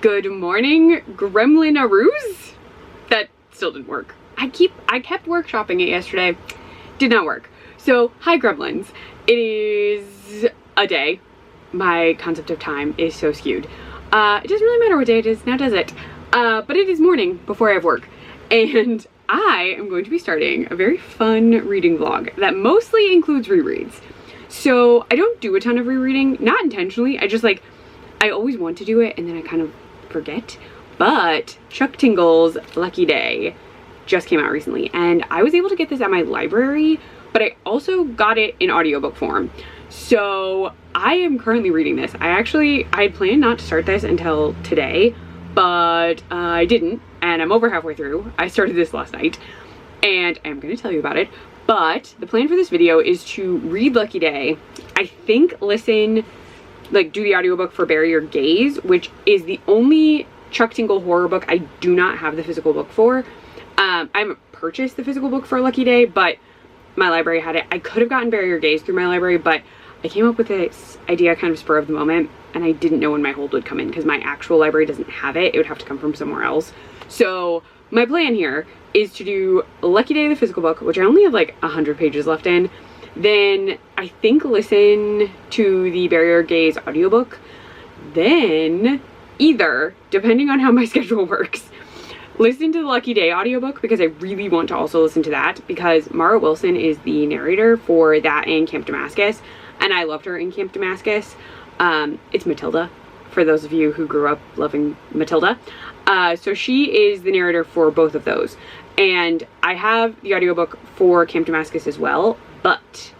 Good morning, Gremlin-aroos? That still didn't work. I kept workshopping it yesterday. Did not work. So, hi gremlins. It is a day. My concept of time is so skewed. It doesn't really matter what day it is, now does it? But it is morning before I have work. And I am going to be starting a very fun reading vlog that mostly includes rereads. So I don't do a ton of rereading, not intentionally. I always want to do it and then I kind of forget. But Chuck Tingle's Lucky Day just came out recently and I was able to get this at my library, but I also got it in audiobook form. So I am currently reading this. I had planned not to start this until today, but I didn't, and I'm over halfway through. I started this last night and I'm going to tell you about it. But the plan for this video is to read Lucky Day, I think do the audiobook for Bury Your Gaze, which is the only Chuck Tingle horror book I do not have the physical book for. I haven't purchased the physical book for Lucky Day, but my library had it. I could have gotten Bury Your Gaze through my library, but I came up with this idea kind of spur of the moment, and I didn't know when my hold would come in because my actual library doesn't have it. It would have to come from somewhere else. So my plan here is to do Lucky Day, the physical book, which I only have like 100 pages left in. Then I think listen to the Bury Your Gaze audiobook. Then either, depending on how my schedule works, listen to the Lucky Day audiobook because I really want to also listen to that because Mara Wilson is the narrator for that and Camp Damascus, and I loved her in Camp Damascus. It's Matilda, for those of you who grew up loving Matilda. So she is the narrator for both of those. And I have the audiobook for Camp Damascus as well, but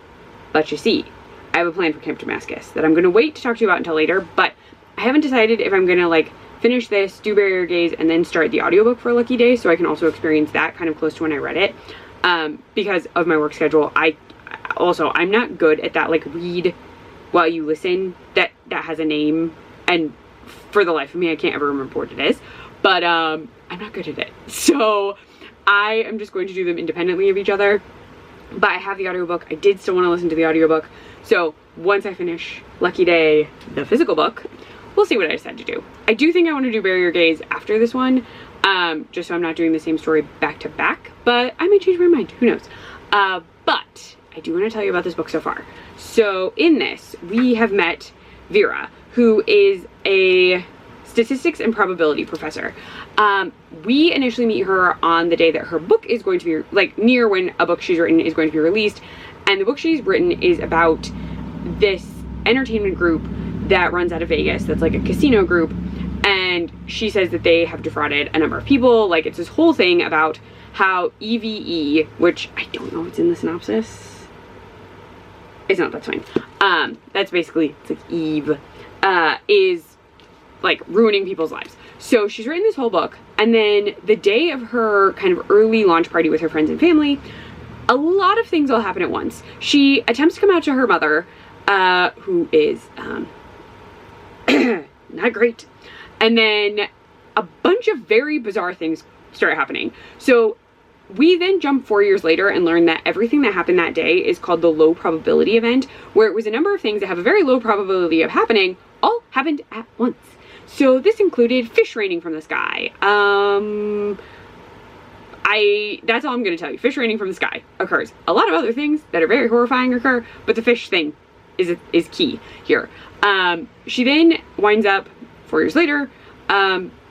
you see, I have a plan for Camp Damascus that I'm going to wait to talk to you about until later, but I haven't decided if I'm going to finish this, do Bury Your Gaze, and then start the audiobook for Lucky Day so I can also experience that kind of close to when I read it. Because of my work schedule, I'm not good at that read while you listen that has a name, and for the life of me I can't ever remember what it is, but I'm not good at it. So I am just going to do them independently of each other. But I have the audiobook. I did still want to listen to the audiobook. So once I finish Lucky Day, the physical book, we'll see what I decide to do. I do think I want to do Bury Your Gaze after this one, just so I'm not doing the same story back to back, but I may change my mind, who knows. But I do want to tell you about this book so far. So in this, we have met Vera, who is a statistics and probability professor. We initially meet her on the day that her book is going to be, near when a book she's written is going to be released. And the book she's written is about this entertainment group that runs out of Vegas, that's like a casino group. And she says that they have defrauded a number of people. It's this whole thing about how EVE, which I don't know what's in the synopsis. It's not, that's fine. That's basically, it's Eve, is ruining people's lives. So she's written this whole book, and then the day of her kind of early launch party with her friends and family, a lot of things all happen at once. She attempts to come out to her mother, who is not great, and then a bunch of very bizarre things start happening. So we then jump 4 years later and learn that everything that happened that day is called the low probability event, where it was a number of things that have a very low probability of happening all happened at once. So this included fish raining from the sky. That's all I'm going to tell you. Fish raining from the sky occurs. A lot of other things that are very horrifying occur, but the fish thing is key here. She then winds up 4 years later,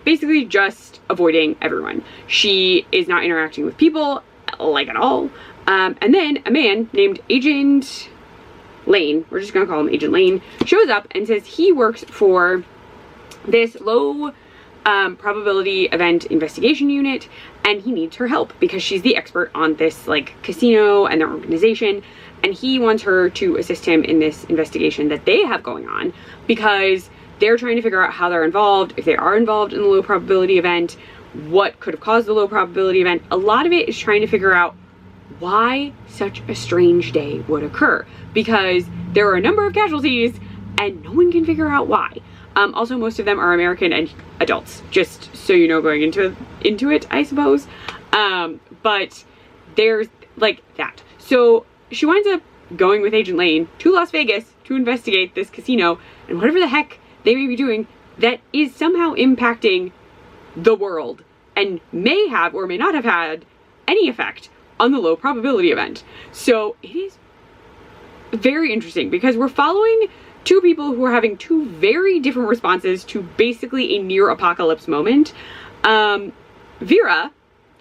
basically just avoiding everyone. She is not interacting with people, at all. And then a man named Agent Lane, we're just going to call him Agent Lane, shows up and says he works for this low probability event investigation unit, and he needs her help because she's the expert on this casino and their organization, and he wants her to assist him in this investigation that they have going on because they're trying to figure out how they're involved, if they are involved in the low probability event, what could have caused the low probability event. A lot of it is trying to figure out why such a strange day would occur because there are a number of casualties and no one can figure out why. Also, most of them are American and adults, just so you know going into it, I suppose. But there's that. So she winds up going with Agent Lane to Las Vegas to investigate this casino and whatever the heck they may be doing that is somehow impacting the world and may have or may not have had any effect on the low probability event. So it is very interesting because we're following two people who are having two very different responses to basically a near apocalypse moment. Vera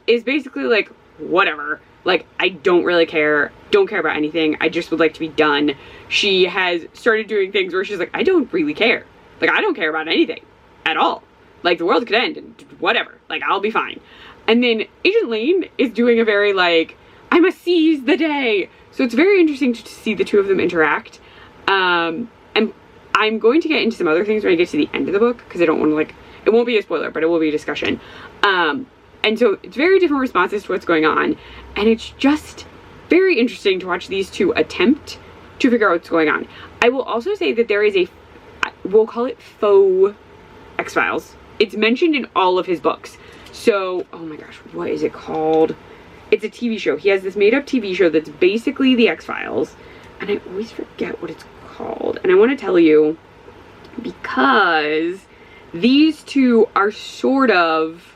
is basically like, whatever, like, I don't really care, don't care about anything, I just would like to be done. She has started doing things where she's like, I don't really care, like, I don't care about anything at all, like, the world could end and whatever, like, I'll be fine. And then Agent Lane is doing a very like, I must seize the day. So it's very interesting to see the two of them interact. And I'm going to get into some other things when I get to the end of the book, because I don't want to, like, it won't be a spoiler, but it will be a discussion. And so it's very different responses to what's going on. And it's just very interesting to watch these two attempt to figure out what's going on. I will also say that there is a, we'll call it faux X-Files. It's mentioned in all of his books. So, oh my gosh, what is it called? It's a TV show. He has this made-up TV show that's basically the X-Files. And I always forget what it's called. And I want to tell you because these two are sort of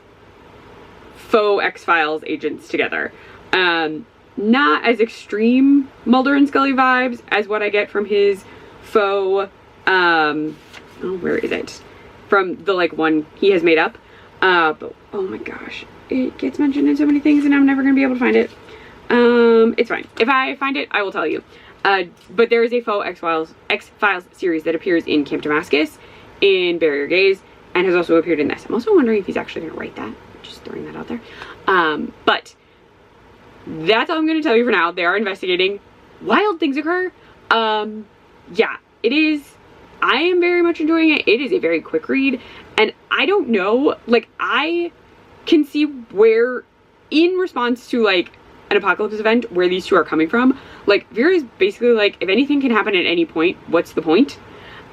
faux X-Files agents together. Not as extreme Mulder and Scully vibes as what I get from his faux, oh, where is it? From the, like, one he has made up. But, oh my gosh, it gets mentioned in so many things and I'm never going to be able to find it. It's fine. If I find it, I will tell you. But there is a faux X-Files series that appears in Camp Damascus, in Bury Your Gaze, and has also appeared in this. I'm also wondering if he's actually going to write that. Just throwing that out there. But that's all I'm going to tell you for now. They are investigating. Wild things occur. Yeah, it is. I am very much enjoying it. It is a very quick read. And I don't know, like, I can see where, in response to, like, an apocalypse event, where these two are coming from. Like, Vera is basically like, if anything can happen at any point, what's the point?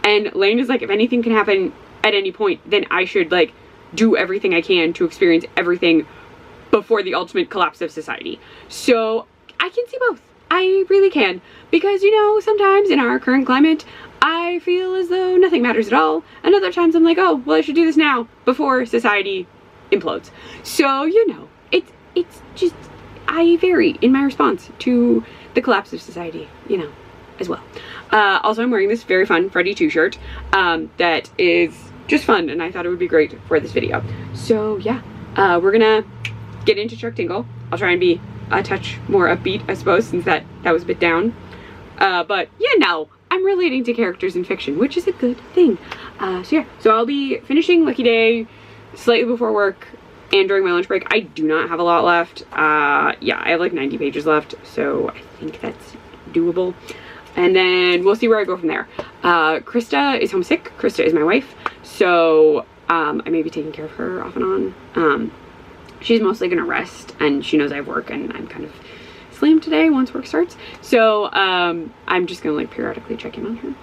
And Lane is like, if anything can happen at any point, then I should, like, do everything I can to experience everything before the ultimate collapse of society. So I can see both. I really can. Because, you know, sometimes in our current climate, I feel as though nothing matters at all. And other times I'm like, oh, well, I should do this now before society implodes. So, you know, it's just, I vary in my response to the collapse of society, you know, as well. Also, I'm wearing this very fun Freddy 2 shirt that is just fun, and I thought it would be great for this video. So, yeah, we're gonna get into Chuck Tingle. I'll try and be a touch more upbeat, I suppose, since that was a bit down. But, you know, I'm relating to characters in fiction, which is a good thing. So, yeah, so I'll be finishing Lucky Day slightly before work and during my lunch break. I do not have a lot left. Yeah, I have like 90 pages left, so I think that's doable. And then we'll see where I go from there. Krista is homesick. Krista is my wife, so I may be taking care of her off and on. She's mostly gonna rest, and she knows I have work, and I'm kind of slammed today once work starts. So I'm just gonna like periodically check in on her.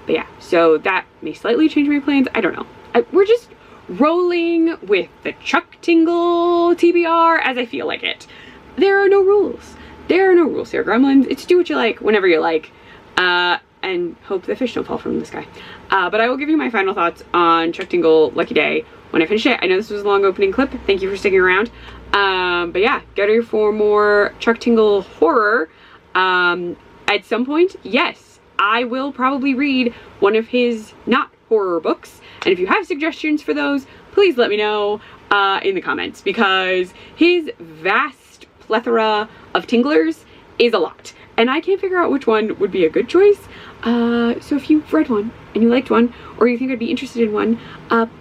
But yeah, so that may slightly change my plans. I don't know. We're just rolling with the Chuck Tingle TBR as I feel like it. There are no rules. There are no rules here, Gremlins. It's do what you like, whenever you like, and hope the fish don't fall from the sky. But I will give you my final thoughts on Chuck Tingle Lucky Day when I finish it. I know this was a long opening clip. Thank you for sticking around. But yeah, get ready for more Chuck Tingle horror. At some point, yes, I will probably read one of his not horror books. And if you have suggestions for those, please let me know in the comments, because his vast plethora of tinglers is a lot. And I can't figure out which one would be a good choice. So if you've read one and you liked one, or you think I'd be interested in one,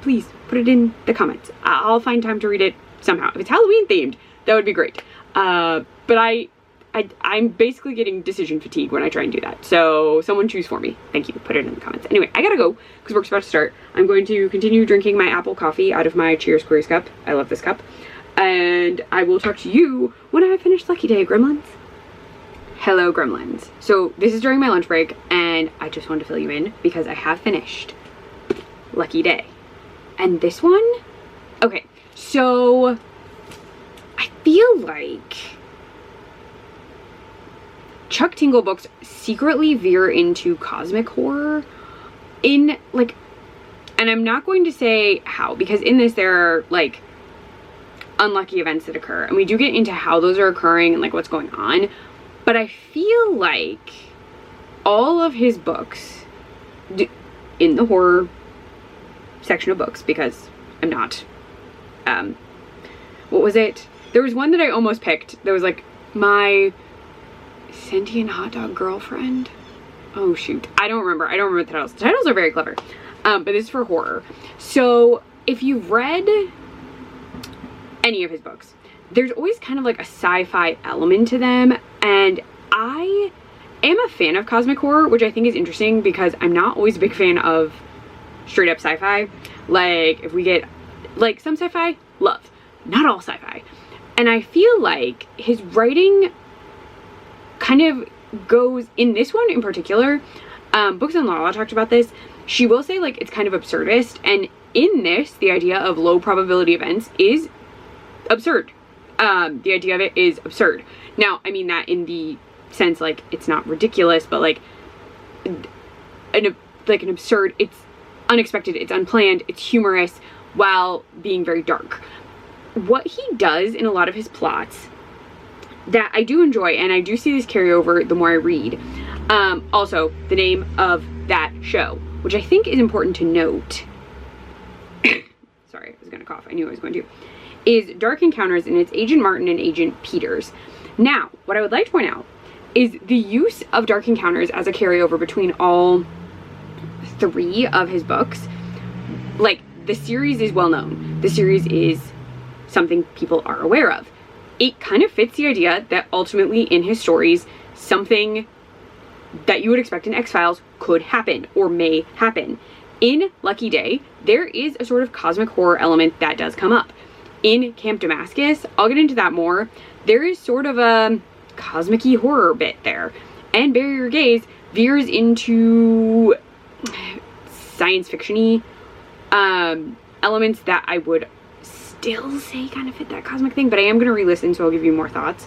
please put it in the comments. I'll find time to read it somehow. If it's Halloween themed, that would be great. But I'm basically getting decision fatigue when I try and do that. So someone choose for me. Thank you. Put it in the comments. Anyway, I gotta go because work's about to start. I'm going to continue drinking my apple coffee out of my Cheers Queers cup. I love this cup. And I will talk to you when I finish Lucky Day, Gremlins. Hello, Gremlins. So this is during my lunch break, and I just wanted to fill you in because I have finished Lucky Day. And this one, okay, so I feel like Chuck Tingle books secretly veer into cosmic horror in, like, And I'm not going to say how, because in this there are like unlucky events that occur, and we do get into how those are occurring and like what's going on. But I feel like all of his books, in the horror section of books, because I'm not, what was it? There was one that I almost picked. There was like my sentient hot dog girlfriend. Oh shoot, I don't remember the titles. The titles are very clever, but this is for horror. So if you've read any of his books, there's always kind of like a sci-fi element to them, and I am a fan of cosmic horror, which I think is interesting because I'm not always a big fan of straight up sci-fi. Like if we get like some sci-fi, love, not all sci-fi. And I feel like his writing kind of goes, in this one in particular, Books and Lala talked about this, she will say like it's kind of absurdist, and in this the idea of low probability events is absurd. The idea of it is absurd. Now I mean that in the sense like it's not ridiculous, but like an absurd, it's unexpected, it's unplanned, it's humorous while being very dark. What he does in a lot of his plots that I do enjoy, and I do see this carry over the more I read, also the name of that show, which I think is important to note, sorry, I was gonna cough, I knew I was going to, is Dark Encounters, and it's Agent Martin and Agent Peters. Now, what I would like to point out is the use of Dark Encounters as a carryover between all 3 of his books. Like, the series is well known. The series is something people are aware of. It kind of fits the idea that ultimately in his stories, something that you would expect in X-Files could happen or may happen. In Lucky Day, there is a sort of cosmic horror element that does come up. In Camp Damascus, I'll get into that more, there is sort of a cosmic-y horror bit there. And Bury Your Gaze veers into science fiction-y elements that I would still say kind of fit that cosmic thing, but I am going to re-listen, so I'll give you more thoughts,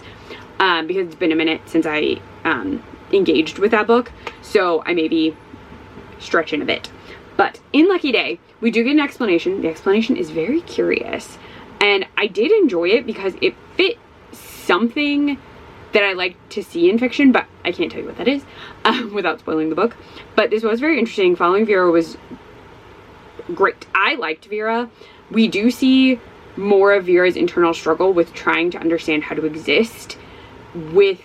because it's been a minute since I engaged with that book, so I may be stretching a bit. But in Lucky Day, we do get an explanation. The explanation is very curious, and I did enjoy it because it fit something that I like to see in fiction, but I can't tell you what that is without spoiling the book. But this was very interesting. Following Vera was great. I liked Vera. We do see more of Vera's internal struggle with trying to understand how to exist with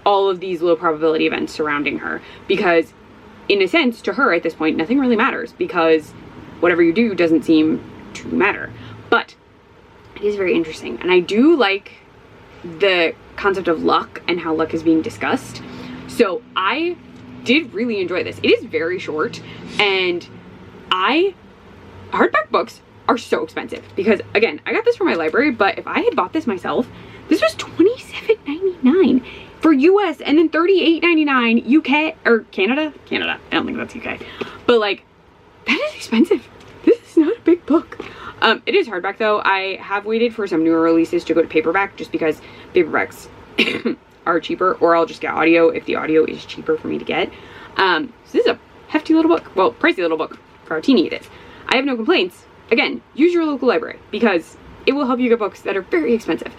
all of these low probability events surrounding her, because in a sense to her at this point nothing really matters, because whatever you do doesn't seem to matter. But it is very interesting, and I do like the concept of luck and how luck is being discussed. So I did really enjoy this. It is very short, and hardback books are so expensive because, again, I got this from my library, but if I had bought this myself, this was $27.99 for US and then $38.99 UK or Canada. I don't think that's UK, but like that is expensive. This is not a big book. It is hardback though. I have waited for some newer releases to go to paperback just because paperbacks are cheaper, or I'll just get audio if the audio is cheaper for me to get. So this is a hefty little book. Well, pricey little book for how teeny it is. I have no complaints. Again, use your local library because it will help you get books that are very expensive,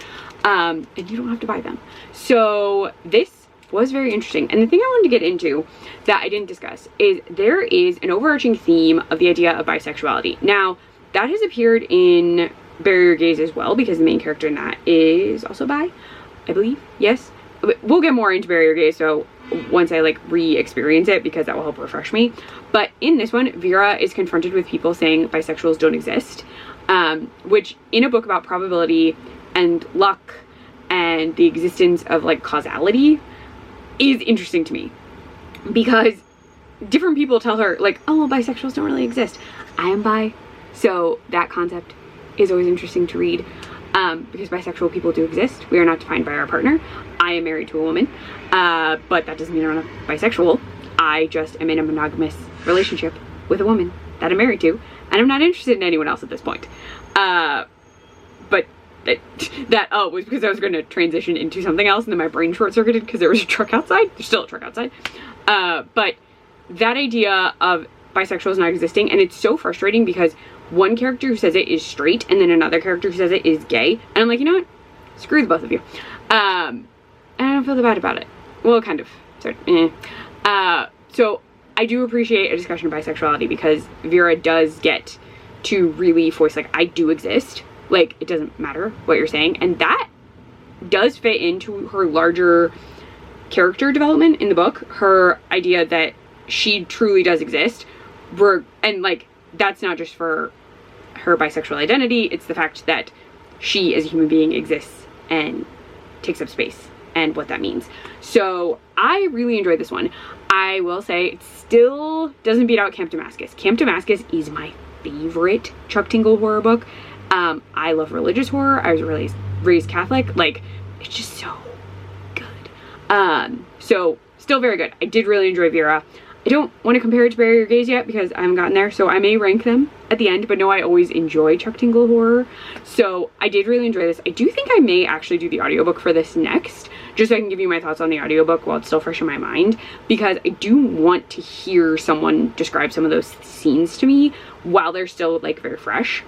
and you don't have to buy them. So this was very interesting. And the thing I wanted to get into that I didn't discuss is there is an overarching theme of the idea of bisexuality. Now, that has appeared in Bury Your Gaze as well, because the main character in that is also bi, I believe. Yes. We'll get more into Bury Your Gaze, so once I like re-experience it, because that will help refresh me. But in this one, Vera is confronted with people saying bisexuals don't exist, which in a book about probability and luck and the existence of like causality is interesting to me, because different people tell her like, oh, bisexuals don't really exist. I am bi, so that concept is always interesting to read, because bisexual people do exist. We are not defined by our partner. I am married to a woman, but that doesn't mean I'm not bisexual. I just am in a monogamous relationship with a woman that I'm married to, and I'm not interested in anyone else at this point. But that was because I was going to transition into something else, and then my brain short-circuited because there was a truck outside. There's still a truck outside. But that idea of bisexual is not existing, and it's so frustrating because one character who says it is straight and then another character who says it is gay, and I'm like, you know what, screw the both of you. And I don't feel bad about it. Well, kind of, sort of. So I do appreciate a discussion of bisexuality because Vera does get to really voice, like, I do exist, like, it doesn't matter what you're saying, and that does fit into her larger character development in the book, her idea that she truly does exist, and like, that's not just for her bisexual identity, it's the fact that she as a human being exists and takes up space and what that means. So I really enjoyed this one. I will say it still doesn't beat out Camp Damascus. Camp Damascus is my favorite Chuck Tingle horror book. I love religious horror. I was raised Catholic. Like, it's just so good. So still very good. I did really enjoy Vera. I don't want to compare it to Bury Your Gaze yet because I haven't gotten there, so I may rank them at the end, but no, I always enjoy Chuck Tingle horror. So I did really enjoy this. I do think I may actually do the audiobook for this next, just so I can give you my thoughts on the audiobook while it's still fresh in my mind, because I do want to hear someone describe some of those scenes to me while they're still like very fresh.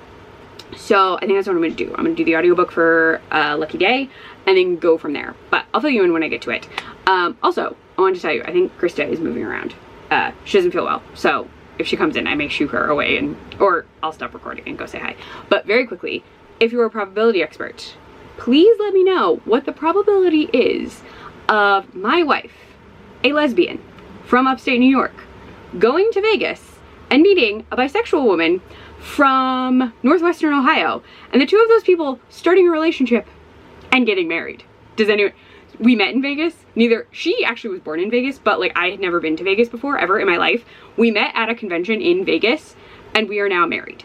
So I think that's what I'm going to do. I'm going to do the audiobook for Lucky Day and then go from there. But I'll fill you in when I get to it. Also, I wanted to tell you, I think Krista is moving around. She doesn't feel well. So if she comes in, I may shoo her away or I'll stop recording and go say hi. But very quickly, if you're a probability expert, please let me know what the probability is of my wife, a lesbian from upstate New York, going to Vegas and meeting a bisexual woman from Northwestern Ohio, and the two of those people starting a relationship and getting married. Does anyone? We met in Vegas. She actually was born in Vegas, but like I had never been to Vegas before ever in my life. We met at a convention in Vegas and we are now married.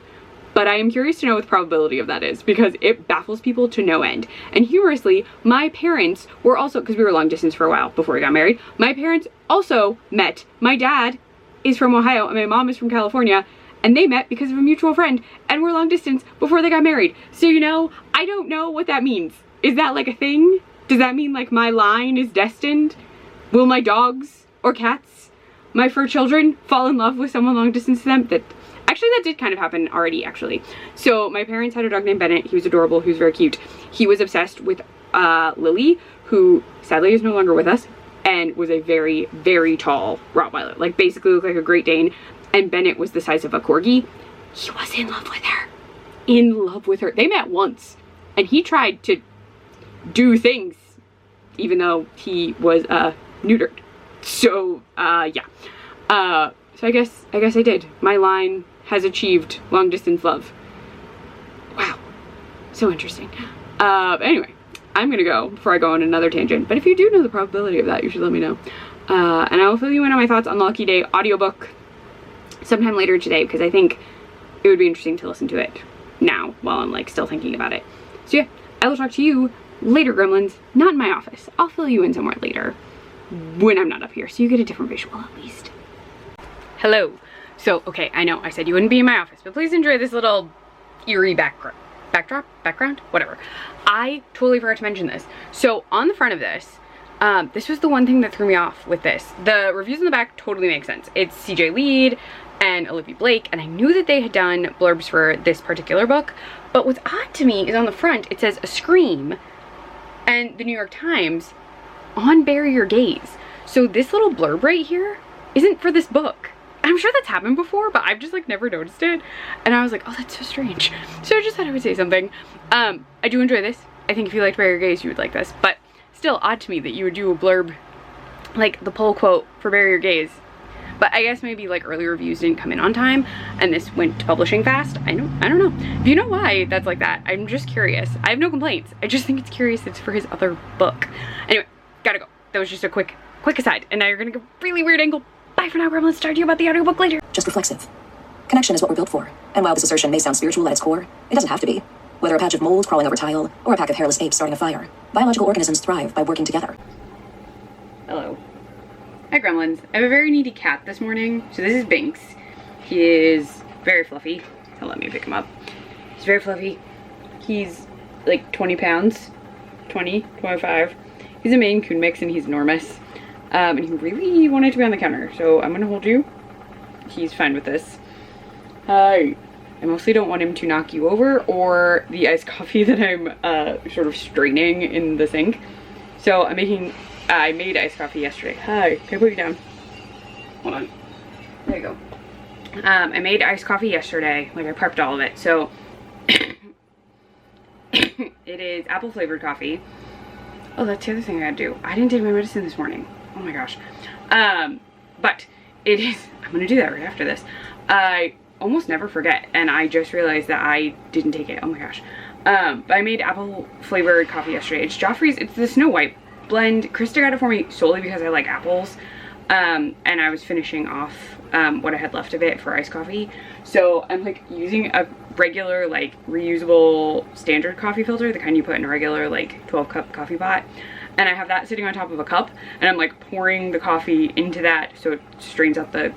But I am curious to know what the probability of that is because it baffles people to no end. And humorously, my parents were also, because we were long distance for a while before we got married, my parents also met. My dad is from Ohio and my mom is from California, and they met because of a mutual friend and were long distance before they got married. So, you know, I don't know what that means. Is that like a thing? Does that mean like my line is destined? Will my dogs or cats, my fur children, fall in love with someone long distance to them? Actually, that did kind of happen already, actually. So my parents had a dog named Bennett. He was adorable. He was very cute. He was obsessed with Lily, who sadly is no longer with us, and was a very, very tall Rottweiler. Like basically looked like a Great Dane. And Bennett was the size of a corgi. He was in love with her. In love with her. They met once. And he tried to do things, even though he was neutered. So, yeah. So I guess I did. My line has achieved long distance love. Wow. So interesting. Anyway, I'm gonna go before I go on another tangent. But if you do know the probability of that, you should let me know. And I will fill you in on my thoughts on the Lucky Day audiobook sometime later today, because I think it would be interesting to listen to it now while I'm like still thinking about it. So yeah, I will talk to you later, gremlins. Not in my office. I'll fill you in somewhere later when I'm not up here, so you get a different visual at least. Hello. So, okay, I know I said you wouldn't be in my office, but please enjoy this little eerie background, whatever. I totally forgot to mention this. So on the front of this, this was the one thing that threw me off with this. The reviews in the back totally make sense. It's CJ Lead and Olivia Blake, and I knew that they had done blurbs for this particular book, but what's odd to me is on the front it says A Scream and the New York Times on Bury Your Gaze. So this little blurb right here isn't for this book. I'm sure that's happened before, but I've just like never noticed it, and I was like, oh, that's so strange. So I just thought I would say something. I do enjoy this. I think if you liked Bury Your Gaze, you would like this, but still odd to me that you would do a blurb like the poll quote for Bury Your Gaze. But I guess maybe like early reviews didn't come in on time and this went to publishing fast. I don't know. If you know why that's like that, I'm just curious. I have no complaints. I just think it's curious it's for his other book. Anyway, gotta go. That was just a quick aside. And now you're gonna go really weird angle. Bye for now, gremlins. Talk to you about the audiobook later. Just reflexive. Connection is what we're built for. And while this assertion may sound spiritual at its core, it doesn't have to be. Whether a patch of mold crawling over tile or a pack of hairless apes starting a fire, biological organisms thrive by working together. Hello. Hi, gremlins. I have a very needy cat this morning. So this is Binks. He is very fluffy. He'll let me pick him up. He's very fluffy. He's like 20 pounds. 20, 25. He's a Maine Coon mix and he's enormous. And he really wanted to be on the counter. So I'm gonna hold you he's fine with this. I mostly don't want him to knock you over or the iced coffee that I'm sort of straining in the sink. So I made iced coffee yesterday. Hi, can I put you down? Hold on. There you go. I made iced coffee yesterday. Like, I prepped all of it. So it is apple flavored coffee. Oh, that's the other thing I gotta do. I didn't take my medicine this morning. Oh my gosh. But it is, I'm gonna do that right after this. I almost never forget, and I just realized that I didn't take it. Oh my gosh. But I made apple flavored coffee yesterday. It's Joffrey's, it's the Snow White blend. Krista got it for me solely because I like apples. And I was finishing off what I had left of it for iced coffee. So I'm like using a regular, like, reusable standard coffee filter, the kind you put in a regular, like, 12-cup coffee pot. And I have that sitting on top of a cup, and I'm like pouring the coffee into that so it strains out the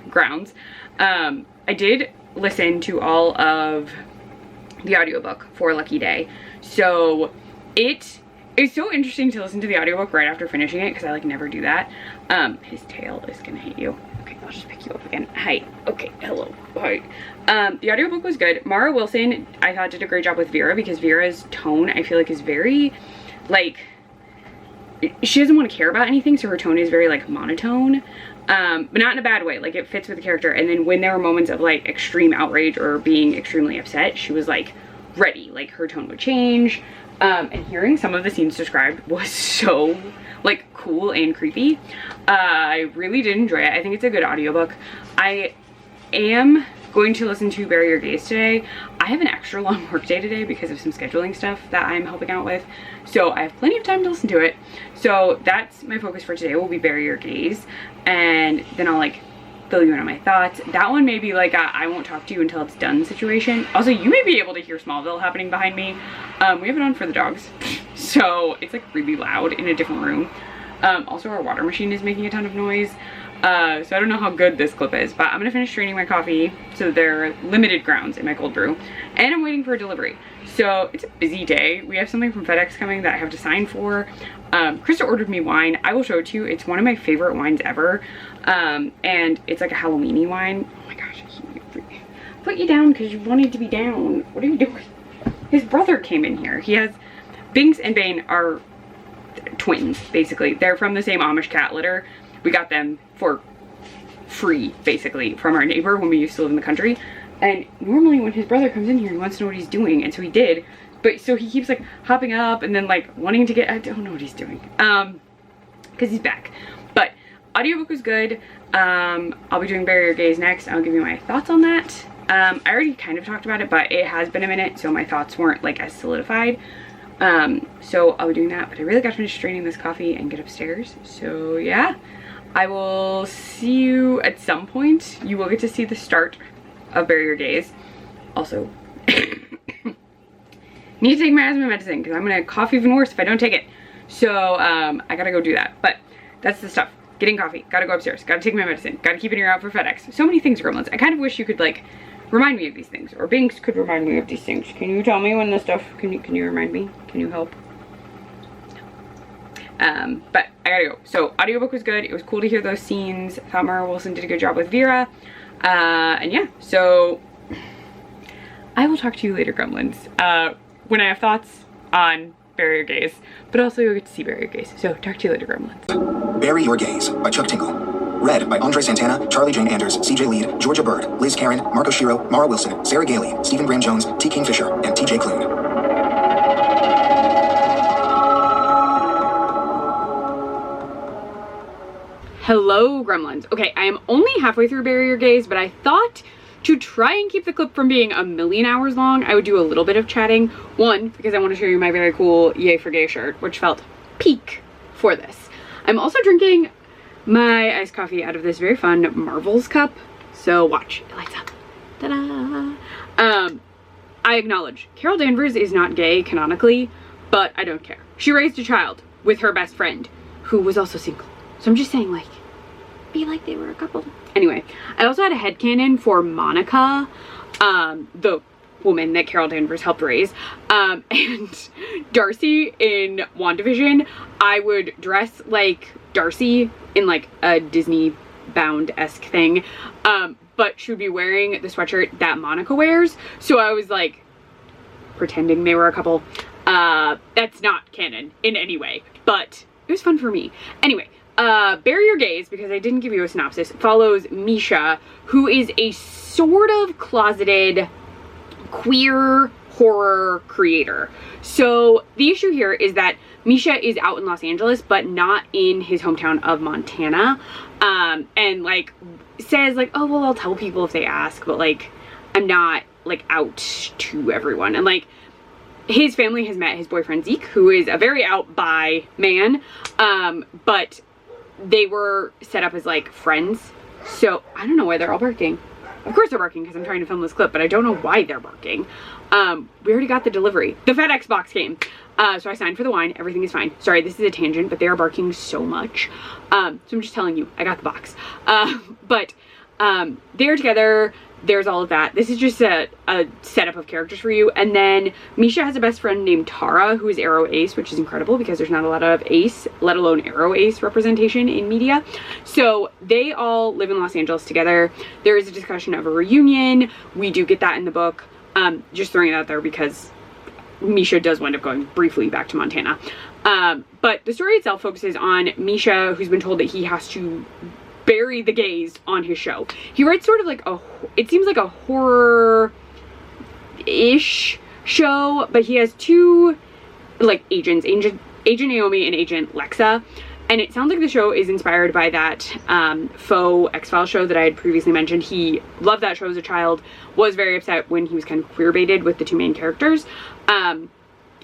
grounds. I did listen to all of the audiobook for Lucky Day. So it is so interesting to listen to the audiobook right after finishing it, because I like never do that. His tail is gonna hate you. Okay, I'll just pick you up again. Hi. Okay, hello. Hi. The audiobook was good. Mara Wilson, I thought, did a great job with Vera, because Vera's tone, I feel like, is very, like, she doesn't want to care about anything, so her tone is very, like, monotone. But not in a bad way. Like, it fits with the character. And then when there were moments of, like, extreme outrage or being extremely upset, she was, like, ready. Like, her tone would change. And hearing some of the scenes described was so, like, cool and creepy. I really did enjoy it. I think it's a good audiobook. I am going to listen to Bury Your Gaze today. I have an extra long work day today because of some scheduling stuff that I'm helping out with. So I have plenty of time to listen to it. So that's my focus for today, will be Bury Your Gaze. And then I'll, like, fill you in on my thoughts. That one may be like a I won't talk to you until it's done situation. Also, you may be able to hear Smallville happening behind me. We have it on for the dogs. So it's, like, really loud in a different room. Also, our water machine is making a ton of noise. So I don't know how good this clip is, but I'm gonna finish straining my coffee so there are limited grounds in my cold brew, and I'm waiting for a delivery. So it's a busy day. We have something from FedEx coming that I have to sign for. Krista ordered me wine. I will show it to you. It's one of my favorite wines ever, and it's like a Halloweeny wine. Oh my gosh, put you down because you wanted to be down. What are you doing? His brother came in here. He has, Binks and Bane are twins, basically. They're from the same Amish cat litter. We got them for free, basically, from our neighbor when we used to live in the country. And normally when his brother comes in here, he wants to know what he's doing, and so he did. But so he keeps, like, hopping up and then, like, wanting to get, I don't know what he's doing, because he's back. But audiobook was good. I'll be doing Bury Your Gaze next. I'll give you my thoughts on that. I already kind of talked about it, but it has been a minute, so my thoughts weren't, like, as solidified. So I'll be doing that, but I really got to finish straining this coffee and get upstairs. So yeah, I will see you at some point. You will get to see the start of Bury Your Gaze. Also, need to take my asthma medicine because I'm gonna cough even worse if I don't take it. So I gotta go do that. But that's the stuff. Getting coffee, gotta go upstairs, gotta take my medicine, gotta keep an ear out for FedEx. So many things, Gremlins. I kind of wish you could, like, remind me of these things, or Binks could remind me of these things. Can you tell me when the stuff, can you remind me? Can you help? But I gotta go. So audiobook was good. It was cool to hear those scenes. I thought Mara Wilson did a good job with Vera. And yeah, so I will talk to you later, Gremlins, when I have thoughts on Bury Your Gaze, but also you'll get to see Bury Your Gaze. So talk to you later, Gremlins. Bury Your Gaze by Chuck Tingle. Read by Andre Santana, Charlie Jane Anders, CJ Lead, Georgia Bird, Liz Karen, Marco Shiro, Mara Wilson, Sarah Gailey, Stephen Graham Jones, T. Kingfisher, and TJ Kloon. Hello, Gremlins. Okay, I am only halfway through Bury Your Gaze, but I thought to try and keep the clip from being a million hours long, I would do a little bit of chatting. One, because I want to show you my very cool Yay for Gay shirt, which felt peak for this. I'm also drinking my iced coffee out of this very fun Marvel's cup. So watch, it lights up. Ta-da! I acknowledge, Carol Danvers is not gay canonically, but I don't care. She raised a child with her best friend, who was also single. So I'm just saying, like, be like they were a couple. Anyway, I also had a headcanon for Monica, the woman that Carol Danvers helped raise, and Darcy in WandaVision. I would dress like Darcy in, like, a Disney bound-esque thing. But she would be wearing the sweatshirt that Monica wears. So I was like pretending they were a couple. That's not canon in any way, but it was fun for me. Anyway, Bury Your Gaze, because I didn't give you a synopsis, follows Misha, who is a sort of closeted queer horror creator. So the issue here is that Misha is out in Los Angeles, but not in his hometown of Montana. And like says like, oh, well, I'll tell people if they ask, but like, I'm not like out to everyone. And like, his family has met his boyfriend Zeke, who is a very out bi man. But they were set up as like friends. So I don't know why they're all barking. Of course they're barking because I'm trying to film this clip, but I don't know why they're barking. We already got the delivery. The FedEx box came. So I signed for the wine. Everything is fine. Sorry, this is a tangent, but they are barking so much. So I'm just telling you, I got the box. But they're together. There's all of that. This is just a setup of characters for you. And then Misha has a best friend named Tara, who is Arrow Ace, which is incredible because there's not a lot of Ace, let alone Arrow Ace representation in media. So they all live in Los Angeles together. There is a discussion of a reunion. We do get that in the book. Just throwing it out there because Misha does wind up going briefly back to Montana. But the story itself focuses on Misha, who's been told that he has to bury the gays on his show. He writes sort of like it seems like a horror-ish show, but he has two like agents, Agent Naomi and Agent Lexa. And it sounds like the show is inspired by that faux X-Files show that I had previously mentioned. He loved that show as a child, was very upset when he was kind of queer-baited with the two main characters.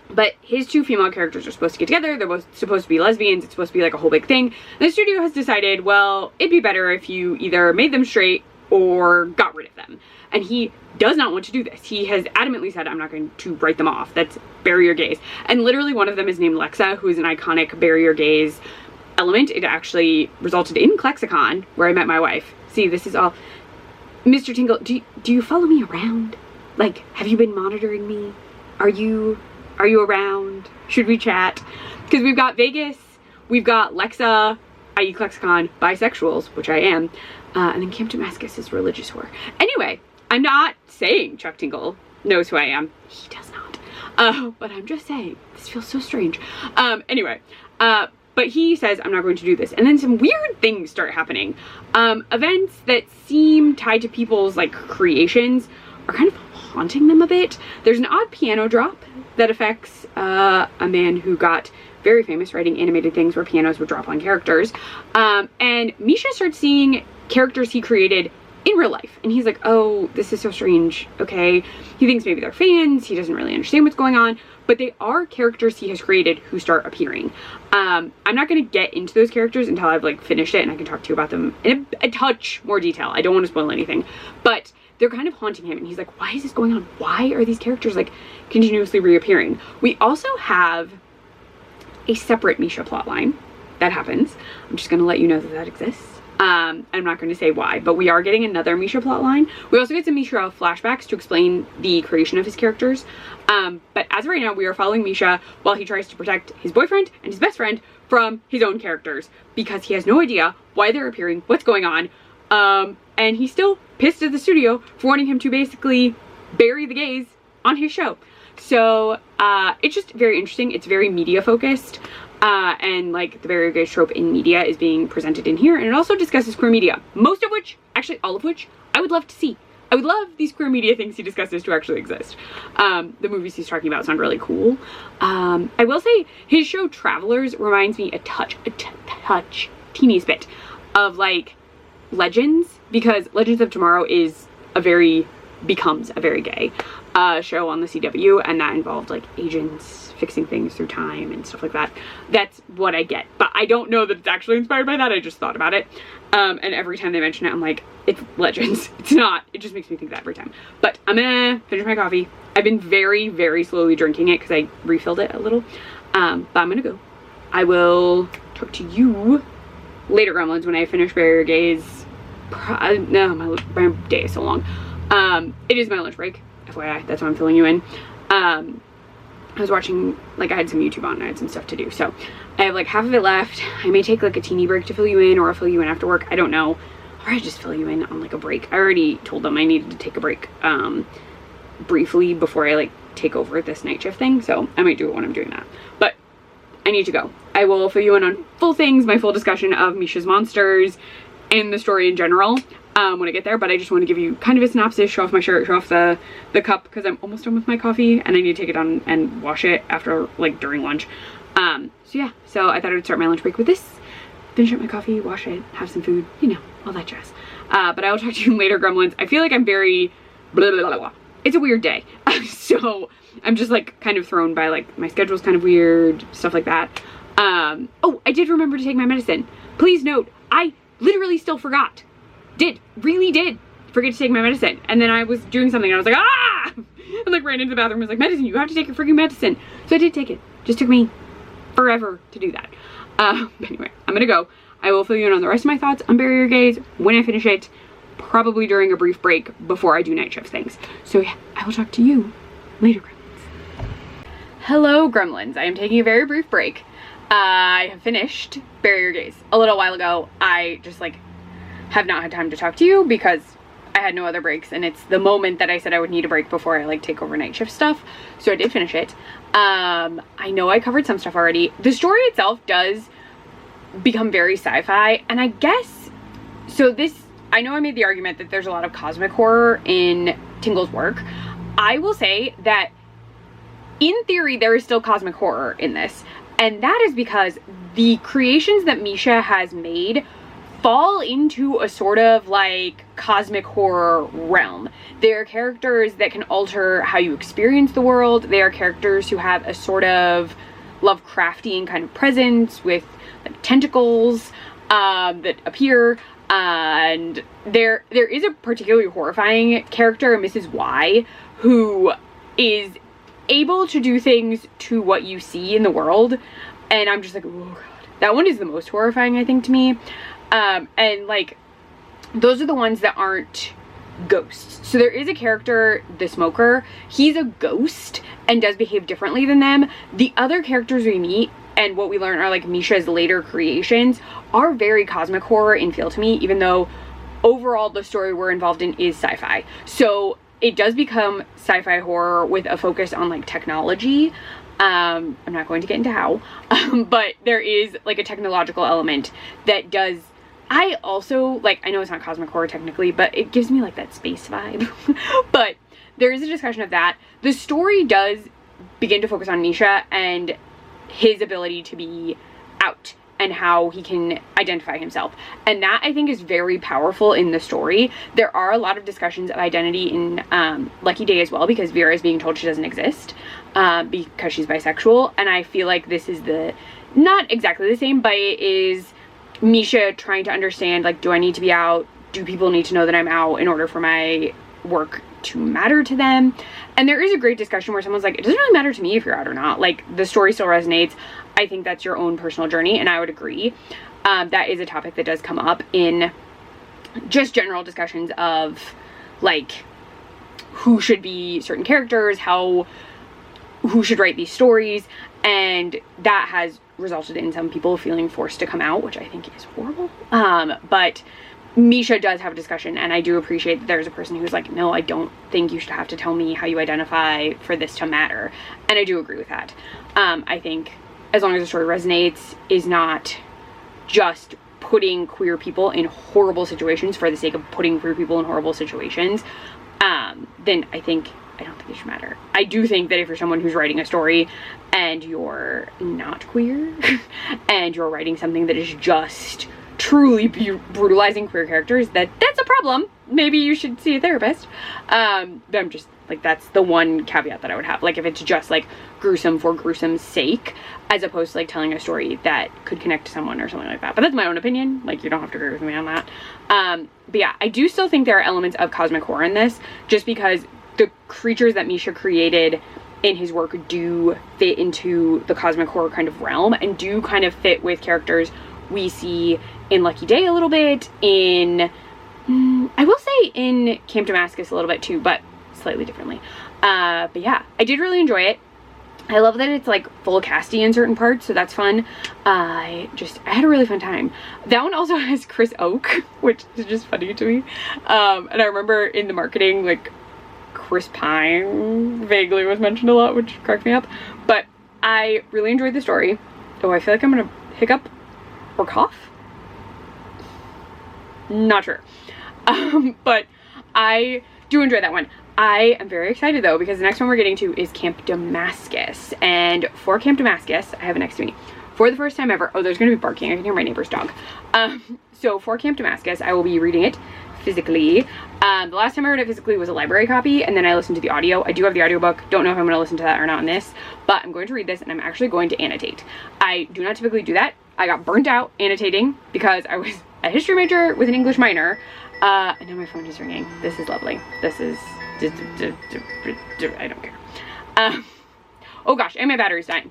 But his two female characters are supposed to get together. They're both supposed to be lesbians. It's supposed to be like a whole big thing. And the studio has decided, well, it'd be better if you either made them straight or got rid of them. And he does not want to do this. He has adamantly said, I'm not going to write them off. That's bury your gays. And literally one of them is named Lexa, who is an iconic bury your gays element. It actually resulted in Klexicon, where I met my wife. See, this is all... Mr. Tingle, do you follow me around? Like, have you been monitoring me? Are you around? Should we chat? Because we've got Vegas, we've got Lexa, i.e. Klexicon, bisexuals, which I am, and then Camp Damascus is religious whore. Anyway, I'm not saying Chuck Tingle knows who I am. He does not. But I'm just saying, this feels so strange. Anyway, but he says, I'm not going to do this. And then some weird things start happening. Events that seem tied to people's like creations are kind of haunting them a bit. There's an odd piano drop that affects a man who got very famous writing animated things where pianos would drop on characters. And Misha starts seeing characters he created in real life. And he's like, oh, this is so strange. Okay. He thinks maybe they're fans. He doesn't really understand what's going on. But they are characters he has created who start appearing. I'm not going to get into those characters until I've like finished it and I can talk to you about them in a touch more detail. I don't want to spoil anything. But they're kind of haunting him and he's like, why is this going on? Why are these characters like continuously reappearing? We also have a separate Misha plotline that happens. I'm just going to let you know that that exists. I'm not going to say why, but we are getting another Misha plotline. We also get some Misha flashbacks to explain the creation of his characters. But as of right now, we are following Misha while he tries to protect his boyfriend and his best friend from his own characters because he has no idea why they're appearing, what's going on. And he's still pissed at the studio for wanting him to basically bury the gays on his show. So it's just very interesting. It's very media focused. And like the bury your gays trope in media is being presented in here. And it also discusses queer media, most of which, actually all of which, I would love to see. I would love these queer media things he discusses to actually exist. The movies he's talking about sound really cool. I will say his show Travelers reminds me a teeniest bit of like Legends, because Legends of Tomorrow becomes a very gay show on the CW, and that involved like agents fixing things through time and stuff like that. That's what I get, but I don't know that it's actually inspired by that. I just thought about it, and every time they mention it I'm like, it's Legends. It's not. It just makes me think that every time. But I'm gonna finish my coffee. I've been very, very slowly drinking it because I refilled it a little, but I'm gonna go. I will talk to you later, Gremlins, when I finish Bury Your Gaze. No, my day is so long. It is my lunch break, FYI. That's why I'm filling you in. I was watching, like, I had some YouTube on and I had some stuff to do. So I have like half of it left. I may take like a teeny break to fill you in, or I'll fill you in after work. I don't know. or I just fill you in on like a break. I already told them I needed to take a break briefly before I like take over this night shift thing, so I might do it when I'm doing that. But I need to go. I will fill you in on full things, my full discussion of Misha's monsters and the story in general when I get there, but I just want to give you kind of a synopsis, show off my shirt, show off the cup, because I'm almost done with my coffee and I need to take it on and wash it after, like, during lunch. So yeah, so I thought I would start my lunch break with this, finish up my coffee, wash it, have some food, you know, all that jazz. But I will talk to you later, gremlins. I feel like I'm very blah, blah, blah, blah. It's a weird day. So I'm just like kind of thrown by like my schedule's kind of weird, stuff like that. Oh, I did remember to take my medicine. Please note, I literally still forgot. Really did forget to take my medicine. And then I was doing something and I was like, ah! And like ran into the bathroom and was like, medicine, you have to take your freaking medicine. So I did take it. Just took me forever to do that. But anyway, I'm gonna go. I will fill you in on the rest of my thoughts on Barrier Gaze when I finish it, probably during a brief break before I do night shift things. So yeah, I will talk to you later, gremlins. Hello, gremlins. I am taking a very brief break. I have finished Barrier Gaze a little while ago. I just like have not had time to talk to you because I had no other breaks, and it's the moment that I said I would need a break before I like take over night shift stuff. So I did finish it. I know I covered some stuff already. The story itself does become very sci-fi, and I guess so I know I made the argument that there's a lot of cosmic horror in Tingle's work. I will say that in theory there is still cosmic horror in this, and that is because the creations that Misha has made fall into a sort of like cosmic horror realm. They are characters that can alter how you experience the world. They are characters who have a sort of Lovecraftian kind of presence with like tentacles that appear. And there is a particularly horrifying character, Mrs. Y, who is able to do things to what you see in the world. And I'm just like, oh god. That one is the most horrifying, I think, to me. And like, those are the ones that aren't ghosts. So there is a character, the smoker, he's a ghost and does behave differently than them. The other characters we meet and what we learn are like Misha's later creations are very cosmic horror in feel to me, even though overall the story we're involved in is sci-fi. So it does become sci-fi horror with a focus on like technology. I'm not going to get into how, but there is like a technological element that does, I also like, I know it's not cosmic horror technically, but it gives me like that space vibe. But there is a discussion of that. The story does begin to focus on Misha and his ability to be out and how he can identify himself. And that I think is very powerful in the story. There are a lot of discussions of identity in Lucky Day as well, because Vera is being told she doesn't exist because she's bisexual. And I feel like this is not exactly the same, but it is Misha trying to understand, like, do I need to be out? Do people need to know that I'm out in order for my work to matter to them? And there is a great discussion where someone's like, it doesn't really matter to me if you're out or not. Like, the story still resonates. I think that's your own personal journey, and I would agree. That is a topic that does come up in just general discussions of, like, who should be certain characters, who should write these stories, and that has resulted in some people feeling forced to come out, which I think is horrible. But Misha does have a discussion, and I do appreciate that there's a person who's like, no, I don't think you should have to tell me how you identify for this to matter. And I do agree with that. I think as long as the story resonates, is not just putting queer people in horrible situations for the sake of putting queer people in horrible situations, then I don't think it should matter. I do think that if you're someone who's writing a story and you're not queer and you're writing something that is just truly brutalizing queer characters, that's a problem. Maybe you should see a therapist. But I'm just like, that's the one caveat that I would have. Like, if it's just like gruesome for gruesome's sake, as opposed to like telling a story that could connect to someone or something like that. But that's my own opinion. Like, you don't have to agree with me on that. But yeah, I do still think there are elements of cosmic horror in this, just because the creatures that Misha created in his work do fit into the cosmic horror kind of realm, and do kind of fit with characters we see in Lucky Day a little bit, in I will say in Camp Damascus a little bit too, but slightly differently. But yeah, I did really enjoy it. I love that it's like full casty in certain parts, so that's fun. I had a really fun time. That one also has Chris Oak, which is just funny to me. And I remember in the marketing, like Chris Pine vaguely was mentioned a lot, which cracked me up. But I really enjoyed the story. Oh, I feel like I'm gonna hiccup or cough. Not sure. But I do enjoy that one. I am very excited though, because the next one we're getting to is Camp Damascus. And for Camp Damascus, I have it next to me. For the first time ever, oh, there's gonna be barking. I can hear my neighbor's dog. So for Camp Damascus, I will be reading it physically. The last time I read it physically was a library copy, and then I listened to the audio. I do have the audiobook. Don't know if I'm gonna listen to that or not in this, but I'm going to read this, and I'm actually going to annotate. I do not typically do that. I got burnt out annotating because I was a history major with an English minor. And now my phone is ringing. This is lovely. This is I don't care. Oh gosh, and my battery's dying.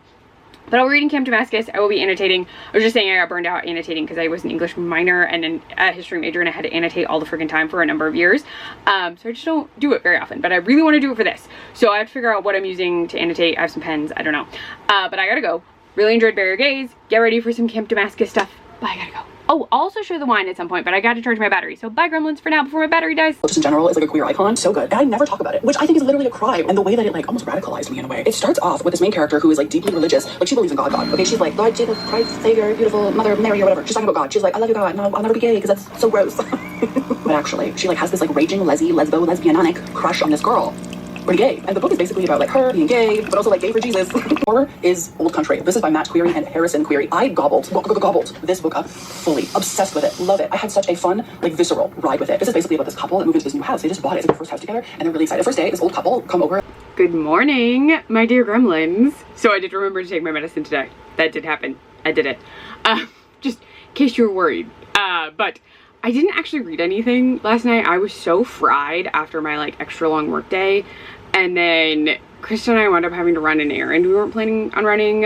But I'll be reading Camp Damascus. I will be annotating. I was just saying I got burned out annotating because I was an English minor and a history major, and I had to annotate all the freaking time for a number of years. So I just don't do it very often, but I really want to do it for this. So I have to figure out what I'm using to annotate. I have some pens. I don't know. But I gotta go. Really enjoyed Bury Your Gaze. Get ready for some Camp Damascus stuff. But I gotta go. Oh, I'll also show the wine at some point, but I gotta charge my battery. So bye gremlins for now before my battery dies. Just in general is like a queer icon, so good. And I never talk about it, which I think is literally a crime. And the way that it like almost radicalized me in a way. It starts off with this main character who is like deeply religious. Like she believes in God. Okay, she's like, Lord Jesus Christ, Savior, beautiful Mother Mary or whatever. She's talking about God. She's like, I love you God, no, I'll never be gay because that's so gross. But actually, she like has this like raging lesbianic crush on this girl. Pretty gay. And the book is basically about like her being gay, but also like gay for Jesus. Horror is old country. This is by Matt Query and Harrison Query. I gobbled this book up fully. Obsessed with it. Love it. I had such a fun, like visceral ride with it. This is basically about this couple that moved into this new house. They just bought it. It's like their first house together and they're really excited. First day, this old couple come over. Good morning, my dear gremlins. So I did remember to take my medicine today. That did happen. I did it. Just in case you were worried. But I didn't actually read anything last night. I was so fried after my like extra long work day. And then Krista and I wound up having to run an errand we weren't planning on running.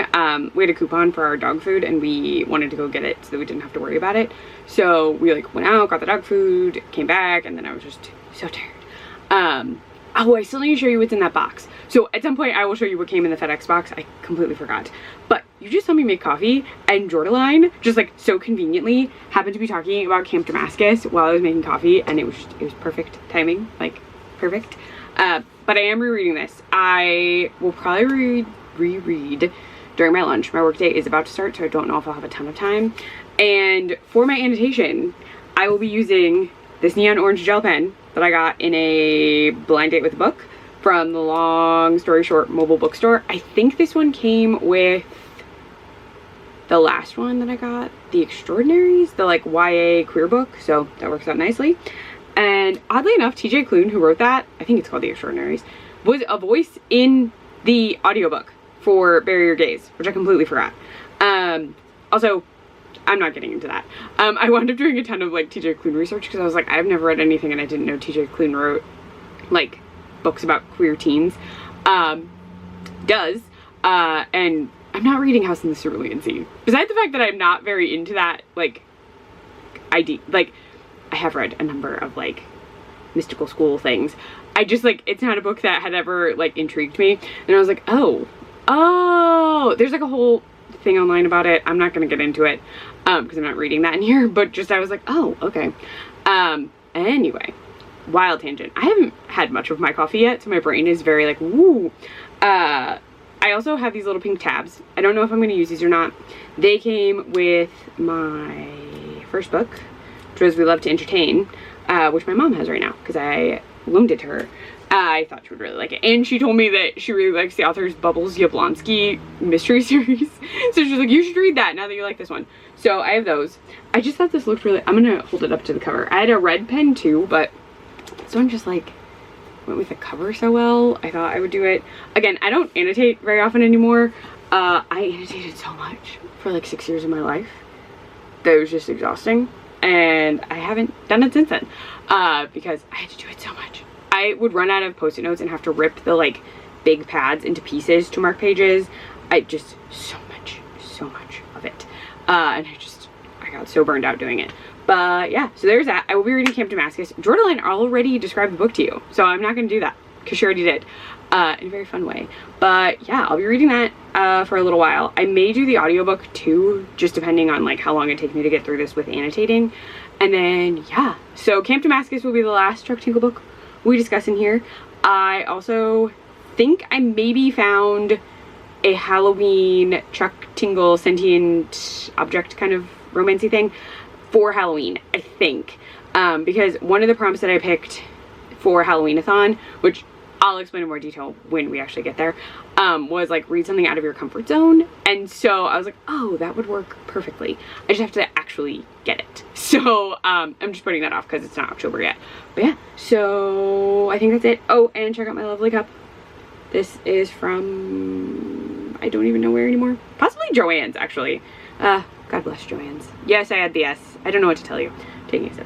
We had a coupon for our dog food and we wanted to go get it so that we didn't have to worry about it. So we like went out, got the dog food, came back, and then I was just so tired. Oh, I still need to show you what's in that box. So at some point I will show you what came in the FedEx box. I completely forgot. But you just saw me make coffee, and Jordaline just like so conveniently happened to be talking about Camp Damascus while I was making coffee, and it was perfect timing, like perfect. But I am rereading this. I will probably reread during my lunch. My workday is about to start, so I don't know if I'll have a ton of time. And for my annotation, I will be using this neon orange gel pen that I got in a blind date with a book from the Long Story Short mobile bookstore. I think this one came with the last one that I got, The Extraordinaries, the like YA queer book, so that works out nicely. And oddly enough, TJ Klune, who wrote that, I think it's called The Extraordinaries, was a voice in the audiobook for Bury Your Gaze, which I completely forgot. Also, I'm not getting into that. I wound up doing a ton of like TJ Klune research because I was like, I've never read anything and I didn't know TJ Klune wrote like books about queer teens. And I'm not reading House in the Cerulean Sea. Besides the fact that I'm not very into that, like, I have read a number of like mystical school things. I just like, it's not a book that had ever like intrigued me. And I was like, oh, there's like a whole thing online about it. I'm not going to get into it because I'm not reading that in here, but just I was like, oh, okay. Anyway, wild tangent. I haven't had much of my coffee yet, so my brain is very like, woo. I also have these little pink tabs. I don't know if I'm going to use these or not. They came with my first book, which was We Love to Entertain, which my mom has right now because I loaned it to her. I thought she would really like it. And she told me that she really likes the author's Bubbles Yablonsky mystery series. So she's like, you should read that now that you like this one. So I have those. I just thought this looked really, I'm going to hold it up to the cover. I had a red pen too, but this one just like went with the cover so well. I thought I would do it. Again, I don't annotate very often anymore. I annotated so much for like 6 years of my life that it was just exhausting. And I haven't done it since then because I had to do it so much. I would run out of post-it notes and have to rip the like big pads into pieces to mark pages. I just so much of it. And I got so burned out doing it. But yeah, so there's that. I will be reading Camp Damascus. Jordaline already described the book to you, so I'm not going to do that. because she already did, in a very fun way. But yeah, I'll be reading that for a little while. I may do the audiobook too, just depending on like how long it takes me to get through this with annotating. And then yeah, so Camp Damascus will be the last Chuck Tingle book we discuss in here. I also think I maybe found a Halloween Chuck Tingle sentient object kind of romancy thing for Halloween, I think, because one of the prompts that I picked for Halloween-a-thon, which I'll explain in more detail when we actually get there, was like read something out of your comfort zone. And so I was like, oh, that would work perfectly. I just have to actually get it. So I'm just putting that off because it's not October yet. But yeah, so I think that's it. Oh, and check out my lovely cup. This is from, I don't even know where anymore. Possibly Joann's, actually. God bless Joann's. Yes, I had the S. I don't know what to tell you. Taking a sip.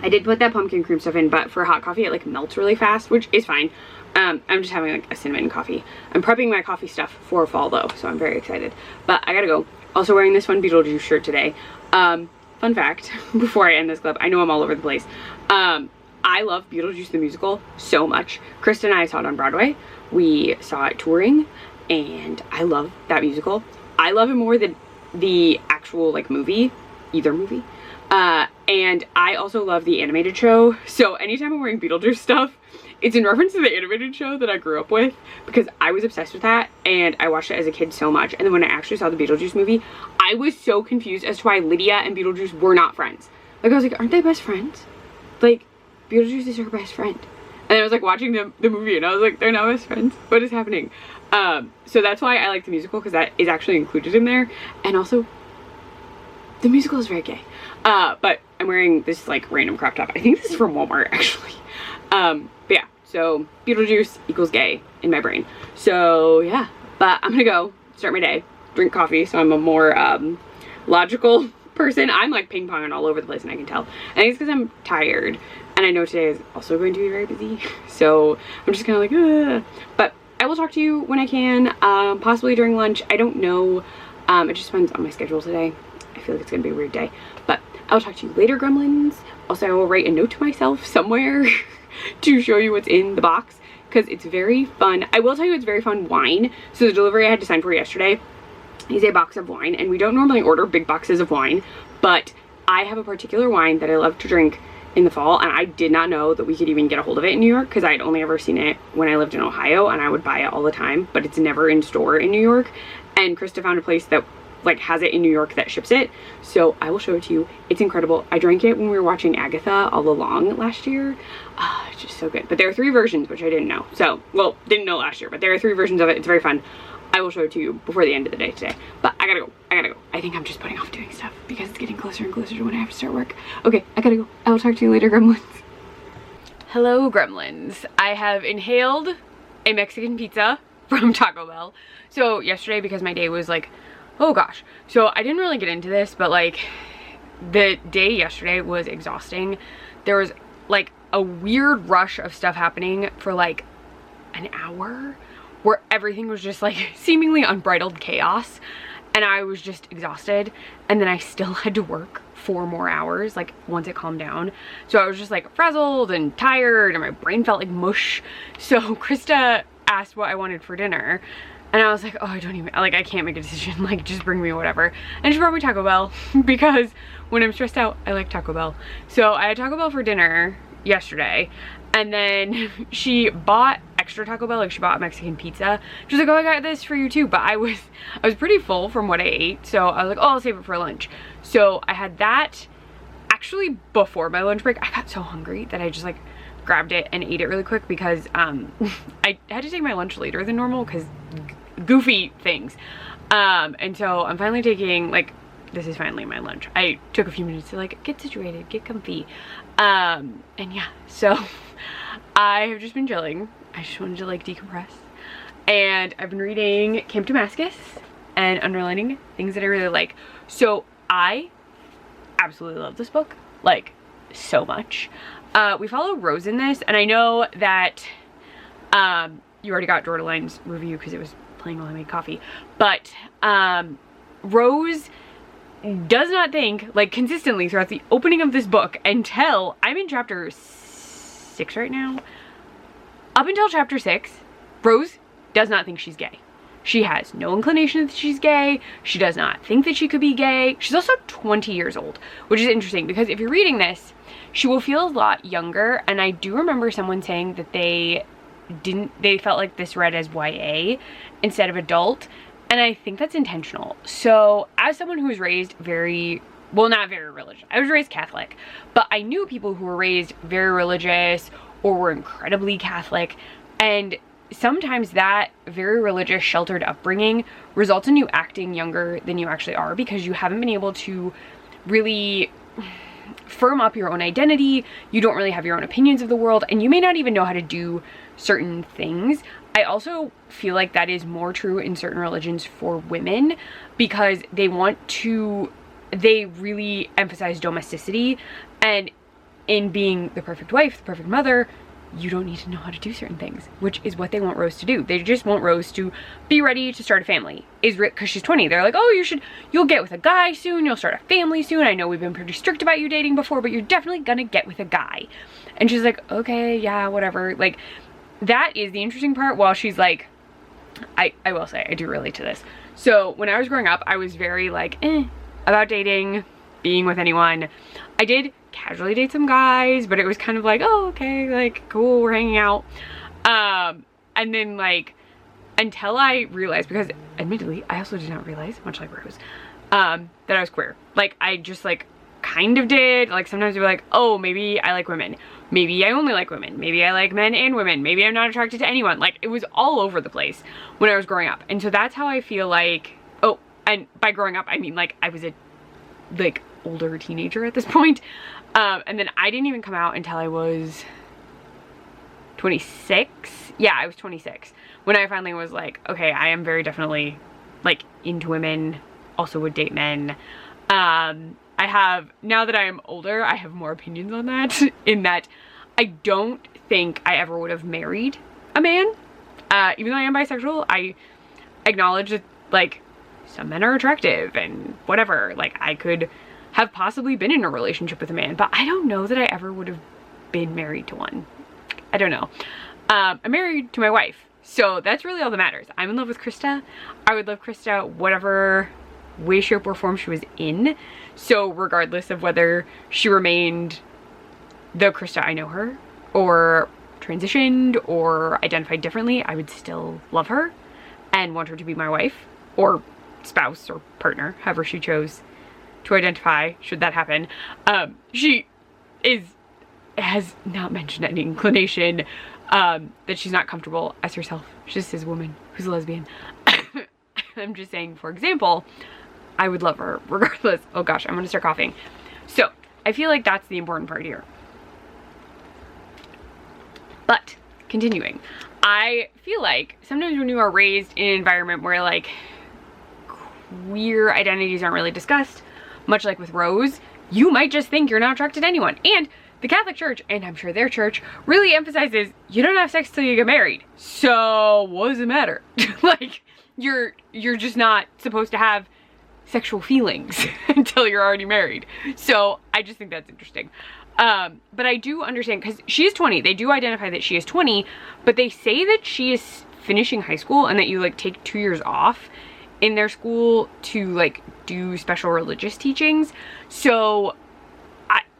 I did put that pumpkin cream stuff in, but for hot coffee, it like melts really fast, which is fine. I'm just having like a cinnamon coffee. I'm prepping my coffee stuff for fall though, so I'm very excited. But I gotta go. Also wearing this fun Beetlejuice shirt today. Fun fact, before I end this clip, I know I'm all over the place. I love Beetlejuice the musical so much. Krista and I saw it on Broadway. We saw it touring, and I love that musical. I love it more than the actual like movie, either movie. And I also love the animated show. So anytime I'm wearing Beetlejuice stuff, it's in reference to the animated show that I grew up with, because I was obsessed with that and I watched it as a kid so much. And then when I actually saw the Beetlejuice movie, I was so confused as to why Lydia and Beetlejuice were not friends. Like I was like, aren't they best friends? Like Beetlejuice is her best friend. And I was like watching the movie and I was like, they're not best friends. What is happening? So that's why I like the musical, because that is actually included in there. And also the musical is very gay. But I'm wearing this like random crop top. I think this is from Walmart actually. But yeah, so Beetlejuice equals gay in my brain. So yeah, but I'm gonna go start my day, drink coffee, so I'm a more logical person. I'm like ping ponging all over the place and I can tell. I think it's because I'm tired and I know today is also going to be very busy. So I'm just kind of like, ugh. But I will talk to you when I can, possibly during lunch. I don't know. It just depends on my schedule today. I feel like it's gonna be a weird day, but I'll talk to you later, gremlins. Also, I will write a note to myself somewhere to show you what's in the box, because it's very fun. I will tell you it's very fun wine. So the delivery I had to sign for yesterday is a box of wine, and we don't normally order big boxes of wine, but I have a particular wine that I love to drink in the fall, and I did not know that we could even get a hold of it in New York, because I had only ever seen it when I lived in Ohio, and I would buy it all the time, but it's never in store in New York. And Krista found a place that like has it in New York that ships it, so I will show it to you. It's incredible. I drank it when we were watching Agatha all along last year. It's just so good. But there are 3 versions, which I didn't know. So, well, didn't know last year, but there are 3 versions of it. It's very fun. I will show it to you before the end of the day today. But I gotta go. I think I'm just putting off doing stuff because it's getting closer and closer to when I have to start work. Okay, I gotta go. I will talk to you later, gremlins. Hello, gremlins. I have inhaled a Mexican pizza from Taco Bell. So yesterday, because my day was like, oh gosh, so I didn't really get into this, but like the day yesterday was exhausting. There was like a weird rush of stuff happening for like an hour where everything was just like seemingly unbridled chaos, and I was just exhausted. And then I still had to work 4 more hours like once it calmed down, so I was just like frazzled and tired and my brain felt like mush. So Krista asked what I wanted for dinner, and I was like, oh, I don't even, like, I can't make a decision, like, just bring me whatever. And she brought me Taco Bell, because when I'm stressed out, I like Taco Bell. So I had Taco Bell for dinner yesterday, and then she bought extra Taco Bell, like she bought a Mexican pizza. She was like, oh, I got this for you too, but I was pretty full from what I ate, so I was like, oh, I'll save it for lunch. So I had that actually before my lunch break. I got so hungry that I just like grabbed it and ate it really quick, because I had to take my lunch later than normal because goofy things, and so I'm finally taking, like, this is finally my lunch. I took a few minutes to like get situated, get comfy, and yeah, so I have just been chilling. I just wanted to like decompress, and I've been reading Camp Damascus and underlining things that I really like. So I absolutely love this book, like so much. We follow Rose in this, and I know that you already got Jordaline's review because it was playing while I made coffee, but Rose does not think, like, consistently throughout the opening of this book until I'm in chapter 6 right now. Up until chapter 6, Rose does not think she's gay. She has no inclination that she's gay. She does not think that she could be gay. She's also 20 years old, which is interesting because if you're reading this, she will feel a lot younger. And I do remember someone saying that they felt like this read as YA instead of adult. And I think that's intentional. So as someone who was raised well, not very religious. I was raised Catholic, but I knew people who were raised very religious or were incredibly Catholic. And sometimes that very religious, sheltered upbringing results in you acting younger than you actually are because you haven't been able to really firm up your own identity. You don't really have your own opinions of the world, and you may not even know how to do certain things. I also feel like that is more true in certain religions for women because they really emphasize domesticity, and in being the perfect wife, the perfect mother, you don't need to know how to do certain things, which is what they want Rose to do. They just want Rose to be ready to start a family. Because she's 20. They're like, oh, you'll get with a guy soon. You'll start a family soon. I know we've been pretty strict about you dating before, but you're definitely gonna get with a guy. And she's like, okay, yeah, whatever. Like, that is the interesting part. While she's like, I will say, I do relate to this. So when I was growing up, I was very like, about dating, being with anyone. I did casually date some guys, but it was kind of like, oh, okay, like, cool, we're hanging out. And then, like, until I realized, because admittedly, I also did not realize, much like Rose, that I was queer. Like, I just, like, kind of did. Like, sometimes you're like, oh, maybe I like women. Maybe I only like women. Maybe I like men and women. Maybe I'm not attracted to anyone. Like, it was all over the place when I was growing up. And so that's how I feel like, oh, and by growing up, I mean, like, I was a, like, older teenager at this point. And then I didn't even come out until I was 26. Yeah, I was 26 when I finally was like, okay, I am very definitely, like, into women, also would date men. Now that I am older, I have more opinions on that, in that I don't think I ever would have married a man. Even though I am bisexual, I acknowledge that, like, some men are attractive and whatever. Like, I could have possibly been in a relationship with a man, but I don't know that I ever would have been married to one. I don't know. I'm married to my wife, so that's really all that matters. I'm in love with Krista. I would love Krista whatever way, shape, or form she was in. So regardless of whether she remained the Krista I know her, or transitioned, or identified differently, I would still love her and want her to be my wife, or spouse, or partner, however she chose to identify, should that happen. She has not mentioned any inclination that she's not comfortable as herself. She's just a woman who's a lesbian. I'm just saying, for example, I would love her regardless. Oh gosh, I'm gonna start coughing. So I feel like that's the important part here. But continuing, I feel like sometimes when you are raised in an environment where, like, queer identities aren't really discussed, much like with Rose, you might just think you're not attracted to anyone. And the Catholic Church, and I'm sure their church, really emphasizes you don't have sex till you get married. So what does it matter? Like, you're just not supposed to have sexual feelings until you're already married. So I just think that's interesting. But I do understand, because she is 20. They do identify that she is 20, but they say that she is finishing high school and that you, like, take 2 years off in their school to, like, do special religious teachings. So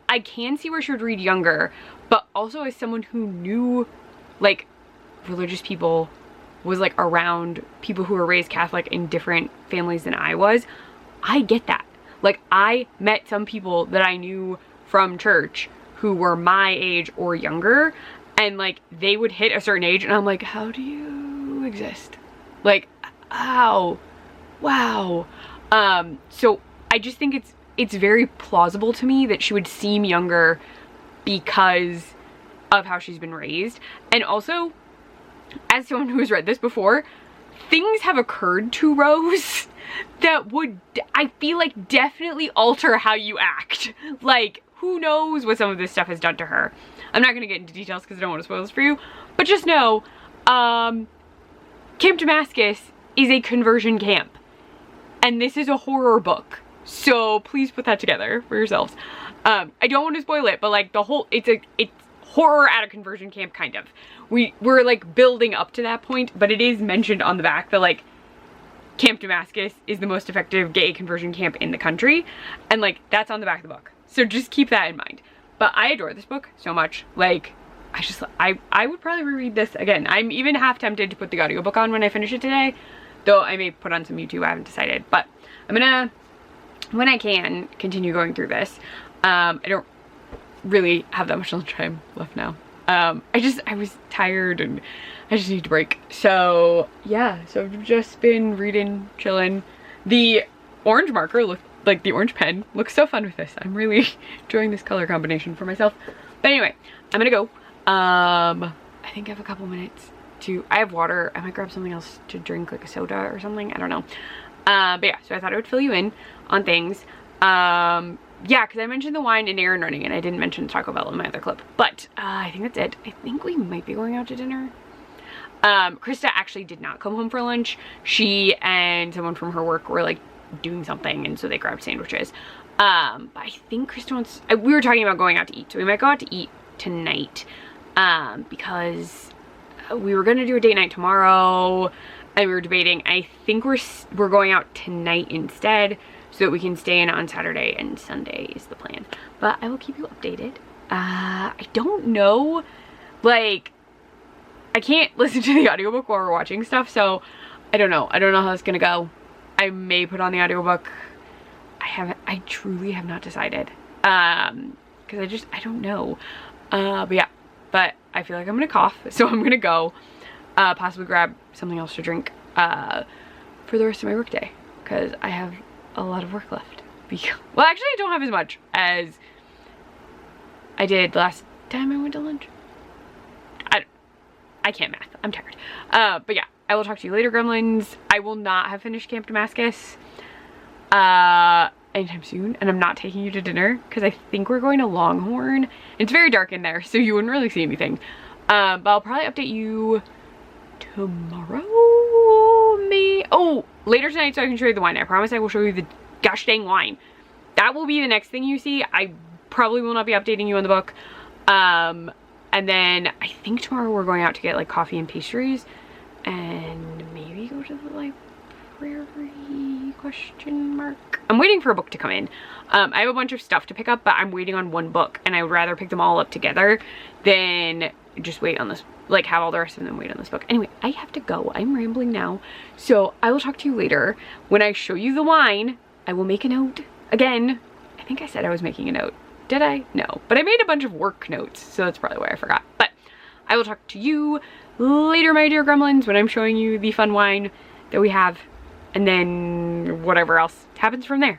I can see where she would read younger, but also as someone who knew, like, religious people, was, like, around people who were raised Catholic in different families than I was, I get that. Like, I met some people that I knew from church who were my age or younger, and, like, they would hit a certain age and I'm like, how do you exist? Like, how? Wow. So I just think it's very plausible to me that she would seem younger because of how she's been raised. And also, as someone who has read this before, things have occurred to Rose that would, I feel like, definitely alter how you act. Like, who knows what some of this stuff has done to her. I'm not going to get into details because I don't want to spoil this for you, but just know, Camp Damascus is a conversion camp. And this is a horror book. So please put that together for yourselves. I don't want to spoil it, but, like, the whole, it's horror at a conversion camp, kind of. We're like building up to that point, but it is mentioned on the back that like Camp Damascus is the most effective gay conversion camp in the country, and like that's on the back of the book. So just keep that in mind. But I adore this book so much. Like I would probably reread this again. I'm even half tempted to put the audiobook on when I finish it today, though I may put on some YouTube. I haven't decided, but I'm gonna, when I can, continue going through this. I don't really have that much lunch time left now. I was tired and I just need to break. So yeah, so I've just been reading, chilling. The orange marker like the orange pen looks so fun with this. I'm really enjoying this color combination for myself. But anyway, I'm gonna go. I think I have a couple minutes I have water. I might grab something else to drink, like a soda or something. I don't know. But yeah, so I thought I would fill you in on things. Yeah, because I mentioned the wine and errand running, and I didn't mention Taco Bell in my other clip. But I think that's it. I think we might be going out to dinner. Krista actually did not come home for lunch. She and someone from her work were like doing something, and so they grabbed sandwiches. But I think Krista wants, we were talking about going out to eat, so we might go out to eat tonight, because we were gonna do a date night tomorrow, and we were debating. I think we're going out tonight instead, so that we can stay in on Saturday and Sunday is the plan. But I will keep you updated. I don't know, like, I can't listen to the audiobook while we're watching stuff, so I don't know. I don't know how it's gonna go. I may put on the audiobook. I truly have not decided. Because I don't know. But yeah, but I feel like I'm gonna cough, so I'm gonna go, possibly grab something else to drink, for the rest of my workday, because I have a lot of work left. Well, actually I don't have as much as I did last time I went to lunch. I can't math. I'm tired. But yeah, I will talk to you later, gremlins. I will not have finished Camp Damascus anytime soon, and I'm not taking you to dinner because I think we're going to Longhorn. It's very dark in there, so you wouldn't really see anything. But I'll probably update you tomorrow, later tonight, so I can show you the wine. I promise I will show you the gosh dang wine. That will be the next thing you see. I probably will not be updating you on the book. And then I think tomorrow we're going out to get like coffee and pastries, and maybe go to the library, question mark. I'm waiting for a book to come in. I have a bunch of stuff to pick up, but I'm waiting on one book, and I would rather pick them all up together than just wait on this, like have all the rest of them wait on this book. Anyway, I have to go. I'm rambling now, so I will talk to you later. When I show you the wine, I will make a note again. I think I said I was making a note. Did I? No, but I made a bunch of work notes, so that's probably why I forgot. But I will talk to you later, my dear gremlins, when I'm showing you the fun wine that we have, and then whatever else happens from there.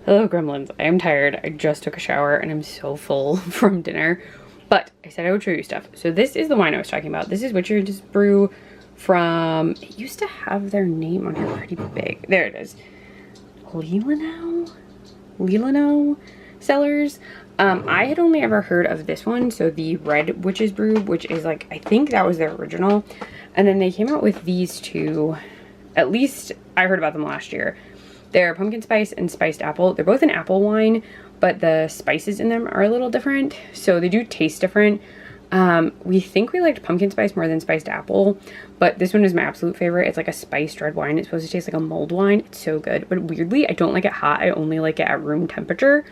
Hello, gremlins. I am tired. I just took a shower and I'm so full from dinner, but I said I would show you stuff. So this is the wine I was talking about. This is Witcher's Brew from, it used to have their name on here pretty big. There it is. Leelanau Cellars. I had only ever heard of this one, so the Red Witch's Brew, which is like, I think that was their original, and then they came out with these two. At least I heard about them last year. They're pumpkin spice and spiced apple. They're both an apple wine, but the spices in them are a little different, so they do taste different. We think we liked pumpkin spice more than spiced apple, but this one is my absolute favorite. It's like a spiced red wine. It's supposed to taste like a mulled wine. It's so good, but weirdly, I don't like it hot. I only like it at room temperature.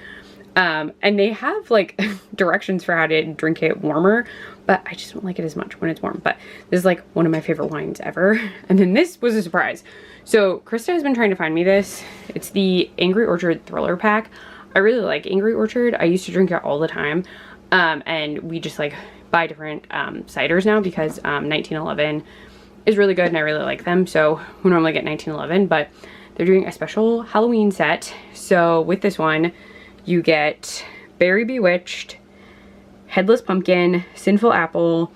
And they have like directions for how to drink it warmer, but I just don't like it as much when it's warm. But this is like one of my favorite wines ever. And then this was a surprise. So Krista has been trying to find me this. It's the Angry Orchard Thriller Pack. I really like Angry Orchard. I used to drink it all the time. And we just like buy different ciders now because 1911 is really good and I really like them. So we normally get 1911, but they're doing a special Halloween set. So with this one, you get Berry Bewitched, Headless Pumpkin, Sinful Apple,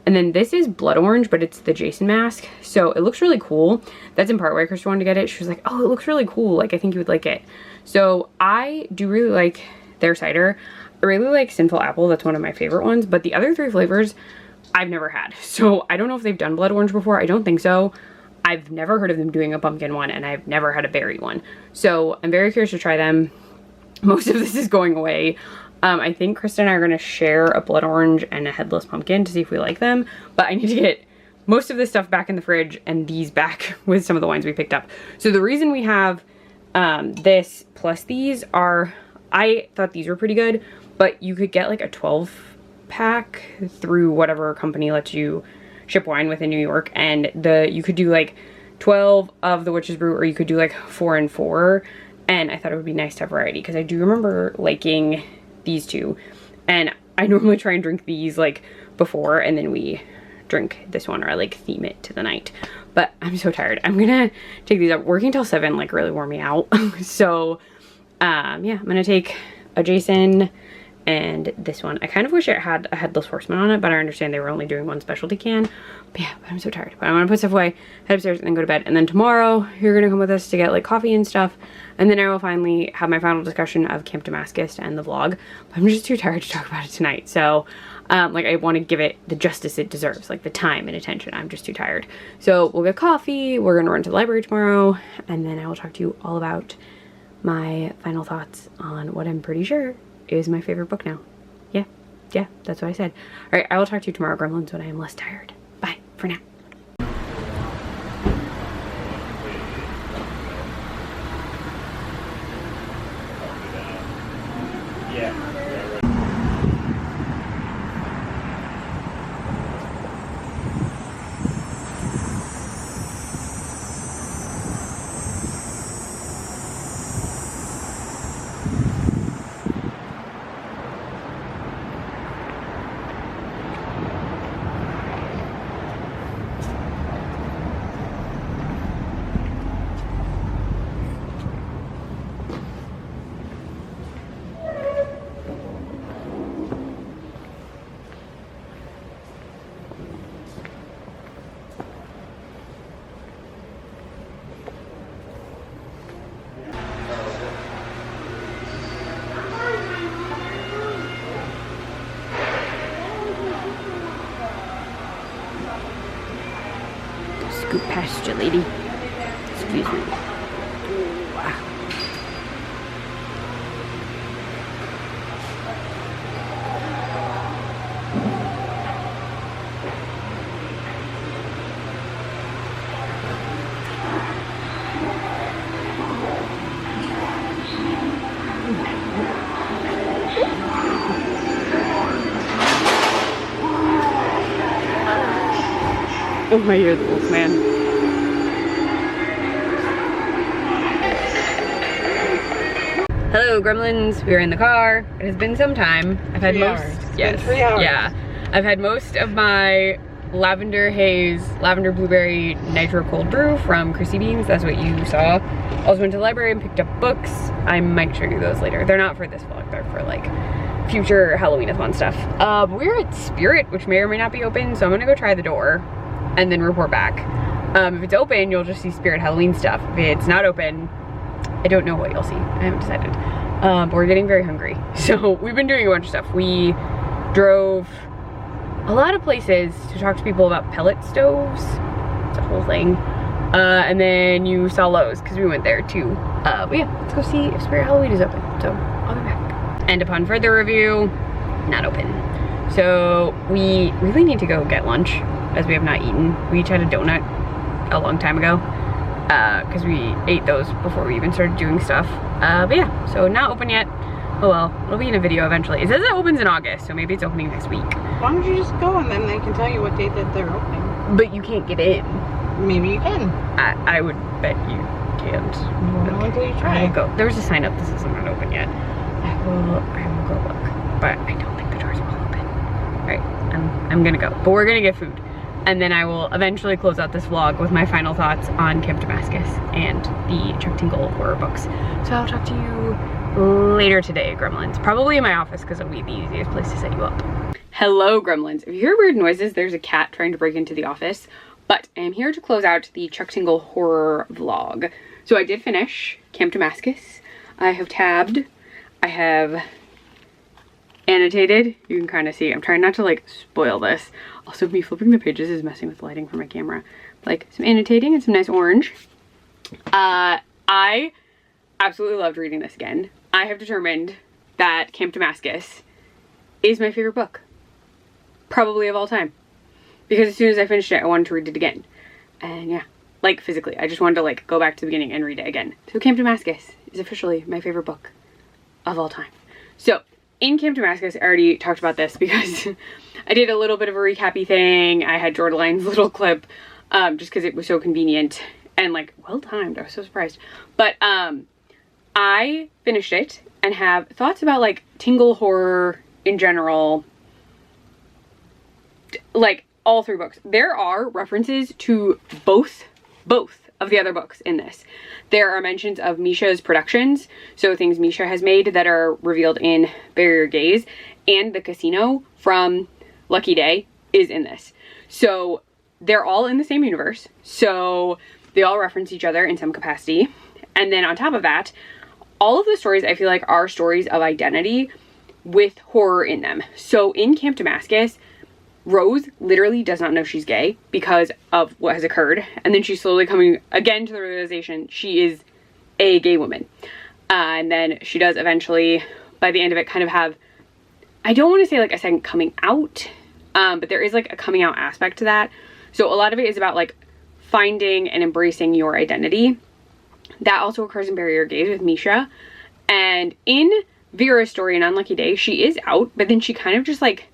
and then this is Blood Orange, but it's the Jason mask. So it looks really cool. That's in part why Krista wanted to get it. She was like, oh, it looks really cool. Like, I think you would like it. So I do really like their cider. I really like Sinful Apple. That's one of my favorite ones. But the other three flavors I've never had. So I don't know if they've done Blood Orange before. I don't think so. I've never heard of them doing a pumpkin one, and I've never had a berry one. So I'm very curious to try them. Most of this is going away I think Krista and I are going to share a blood orange and a headless pumpkin to see if we like them, but I need to get most of this stuff back in the fridge and these back with some of the wines we picked up. So the reason we have this plus these are, I thought these were pretty good, but you could get like a 12 pack through whatever company lets you ship wine within New York, and you could do like 12 of the Witch's Brew, or you could do like 4 and 4, and I thought it would be nice to have variety because I do remember liking these two, and I normally try and drink these like before and then we drink this one, or I like theme it to the night. But I'm so tired. I'm gonna take these up. Working till 7 like really wore me out. So yeah, I'm gonna take a Jason and this one. I kind of wish it had a Headless Horseman on it, but I understand they were only doing one specialty can. But yeah, I'm so tired. But I'm gonna put stuff away, head upstairs, and then go to bed. And then tomorrow you're gonna come with us to get like coffee and stuff, and then I will finally have my final discussion of Camp Damascus and the vlog. But I'm just too tired to talk about it tonight. So like I want to give it the justice it deserves, like the time and attention. I'm just too tired. So we'll get coffee, we're gonna run to the library tomorrow, and then I will talk to you all about my final thoughts on what I'm pretty sure is my favorite book now. Yeah, that's what I said. All right, I will talk to you tomorrow, Gremlins, when I am less tired. Bye for now. Scoot past you, lady. Excuse me. Oh, I hear the wolf man. Hello, Gremlins. We are in the car. It has been some time. I've had 3 hours. It's been 3 hours. Yeah. I've had most of my lavender haze, lavender blueberry nitro cold brew from Chrissy Beans. That's what you saw. Also went to the library and picked up books. I might show you those later. They're not for this vlog. They're for like future Halloween-a-thon stuff. We're at Spirit, which may or may not be open, so I'm gonna go try the door and then report back. If it's open, you'll just see Spirit Halloween stuff. If it's not open, I don't know what you'll see. I haven't decided. But we're getting very hungry. So we've been doing a bunch of stuff. We drove a lot of places to talk to people about pellet stoves. It's a whole thing. And then you saw Lowe's, because we went there too. But yeah, let's go see if Spirit Halloween is open. So I'll be back. And upon further review, not open. So we really need to go get lunch, as we have not eaten. We each had a donut a long time ago, because we ate those before we even started doing stuff. But yeah, so not open yet. Oh well, it'll be in a video eventually. It says it opens in August, so maybe it's opening next week. Why don't you just go and then they can tell you what date that they're opening? But you can't get in. Maybe you can. I would bet you can't. Won't know until you try. I'll go. There's a sign up. This isn't not open yet. I will go look, but I don't think the doors will open. All right, I'm gonna go, but we're gonna get food. And then I will eventually close out this vlog with my final thoughts on Camp Damascus and the Chuck Tingle horror books. So I'll talk to you later today, Gremlins. Probably in my office, because it'll be the easiest place to set you up. Hello, Gremlins. If you hear weird noises, there's a cat trying to break into the office. But I am here to close out the Chuck Tingle horror vlog. So I did finish Camp Damascus. I have tabbed. I have annotated. You can kind of see. I'm trying not to like spoil this. Also, me flipping the pages is messing with the lighting for my camera. Like some annotating and some nice orange. I absolutely loved reading this again. I have determined that Camp Damascus is my favorite book, probably of all time, because as soon as I finished it, I wanted to read it again. And yeah, like physically, I just wanted to like go back to the beginning and read it again. So Camp Damascus is officially my favorite book of all time. So in Camp Damascus, I already talked about this because I did a little bit of a recappy thing. I had Jordaline's little clip just because it was so convenient and like well timed. I was so surprised. But I finished it and have thoughts about like Tingle horror in general, like all 3 books. There are references to both of the other books in this. There are mentions of Misha's productions, so things Misha has made that are revealed in Bury Your Gaze, and the casino from Lucky Day is in this. So they're all in the same universe, so they all reference each other in some capacity. And then on top of that, all of the stories I feel like are stories of identity with horror in them. So in Camp Damascus, Rose literally does not know she's gay because of what has occurred. And then she's slowly coming again to the realization she is a gay woman. And then she does eventually, by the end of it, kind of have, I don't want to say like a second coming out, but there is like a coming out aspect to that. So a lot of it is about like finding and embracing your identity. That also occurs in Bury Your Gaze with Misha. And in Vera's story in Unlucky Day, she is out, but then she kind of just like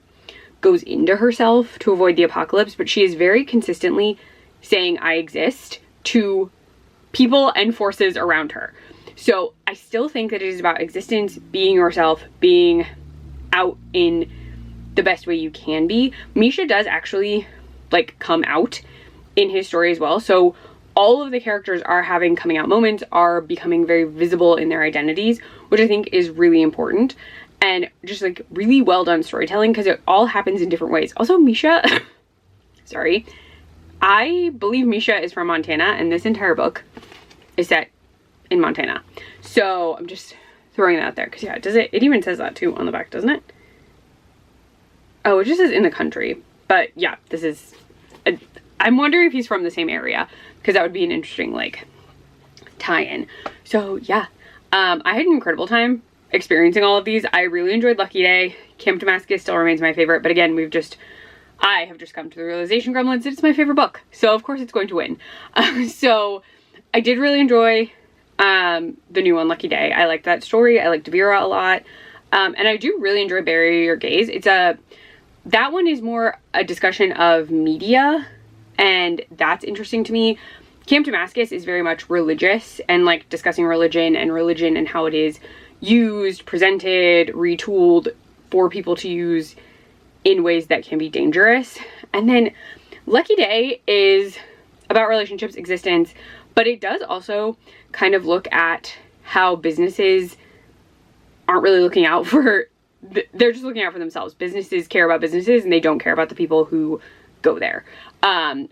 goes into herself to avoid the apocalypse, but she is very consistently saying I exist to people and forces around her. So I still think that it is about existence, being yourself, being out in the best way you can be. Misha does actually like come out in his story as well. So all of the characters are having coming out moments, are becoming very visible in their identities, which I think is really important. And just like really well done storytelling because it all happens in different ways. Also Misha, sorry, I believe Misha is from Montana and this entire book is set in Montana. So I'm just throwing that out there because yeah, it even says that too on the back, doesn't it? Oh, it just says in the country. But yeah, this is, I'm wondering if he's from the same area because that would be an interesting like tie-in. So yeah, I had an incredible time experiencing all of these. I really enjoyed Lucky Day. Camp Damascus still remains my favorite, but again, I have just come to the realization, Gremlins, that it's my favorite book. So of course it's going to win. So I did really enjoy the new one, Lucky Day. I liked that story. I liked Vera a lot. And I do really enjoy Bury Your Gaze. That one is more a discussion of media, and that's interesting to me. Camp Damascus is very much religious and like discussing religion and how it is used, presented, retooled for people to use in ways that can be dangerous. And then Lucky Day is about relationships, existence, but it does also kind of look at how businesses aren't really looking out for, they're just looking out for themselves. Businesses care about businesses and they don't care about the people who go there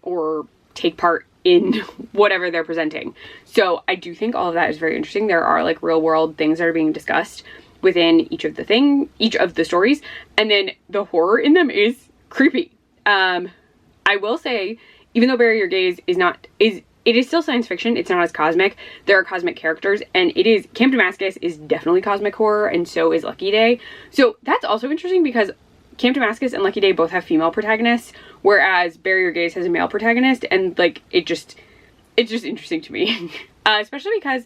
or take part in whatever they're presenting. So I do think all of that is very interesting. There are like real world things that are being discussed within each of the stories, and then the horror in them is creepy. I will say, even though Bury Your Gaze it is still science fiction, it's not as cosmic. There are cosmic characters, and Camp Damascus is definitely cosmic horror, and so is Lucky Day. So that's also interesting because Camp Damascus and Lucky Day both have female protagonists, whereas Bury Your Gaze has a male protagonist, and like it's just interesting to me. Especially because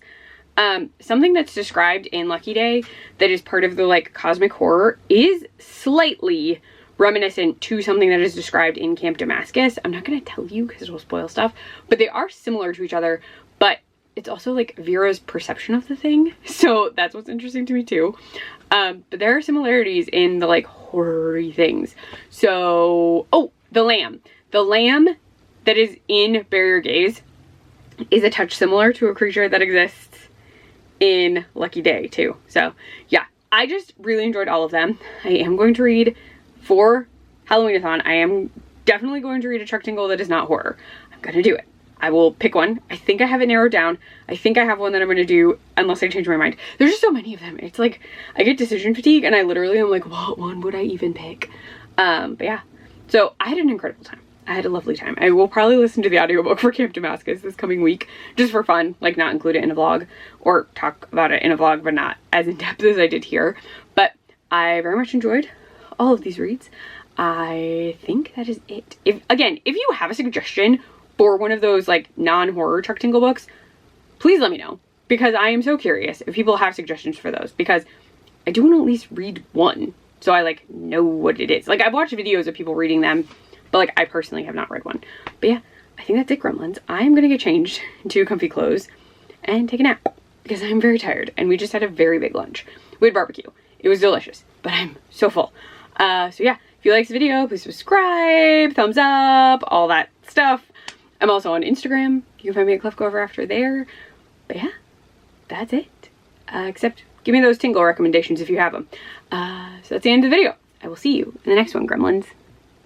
something that's described in Lucky Day that is part of the like cosmic horror is slightly reminiscent to something that is described in Camp Damascus. I'm not going to tell you because it will spoil stuff, but they are similar to each other, but it's also like Vera's perception of the thing. So that's what's interesting to me too. But there are similarities in the like horror-y things. So, oh, the lamb that is in Bury Your Gaze is a touch similar to a creature that exists in Lucky Day too. So yeah, I just really enjoyed all of them. I am going to read for Halloween-a-thon. I am definitely going to read a Chuck Tingle that is not horror. I'm gonna do it. I will pick one. I think I have it narrowed down. I think I have one that I'm gonna do unless I change my mind. There's just so many of them. It's like I get decision fatigue and I literally am like, what one would I even pick? But yeah, so I had an incredible time. I had a lovely time. I will probably listen to the audiobook for Camp Damascus this coming week just for fun, like not include it in a vlog or talk about it in a vlog, but not as in depth as I did here. But I very much enjoyed all of these reads. I think that is it. If you have a suggestion for one of those like non-horror Chuck Tingle books, please let me know, because I am so curious if people have suggestions for those, because I do want to at least read one so I like know what it is. Like, I've watched videos of people reading them, but like I personally have not read one. But yeah, I think that's it, Gremlins. I am gonna get changed into comfy clothes and take a nap because I'm very tired, and we just had a very big lunch. We had barbecue. It was delicious, but I'm so full. So yeah, if you like this video, please subscribe, thumbs up, all that stuff. I'm also on Instagram. You can find me at Clefgover after there. But yeah, that's it. Except give me those Tingle recommendations if you have them. So that's the end of the video. I will see you in the next one, Gremlins.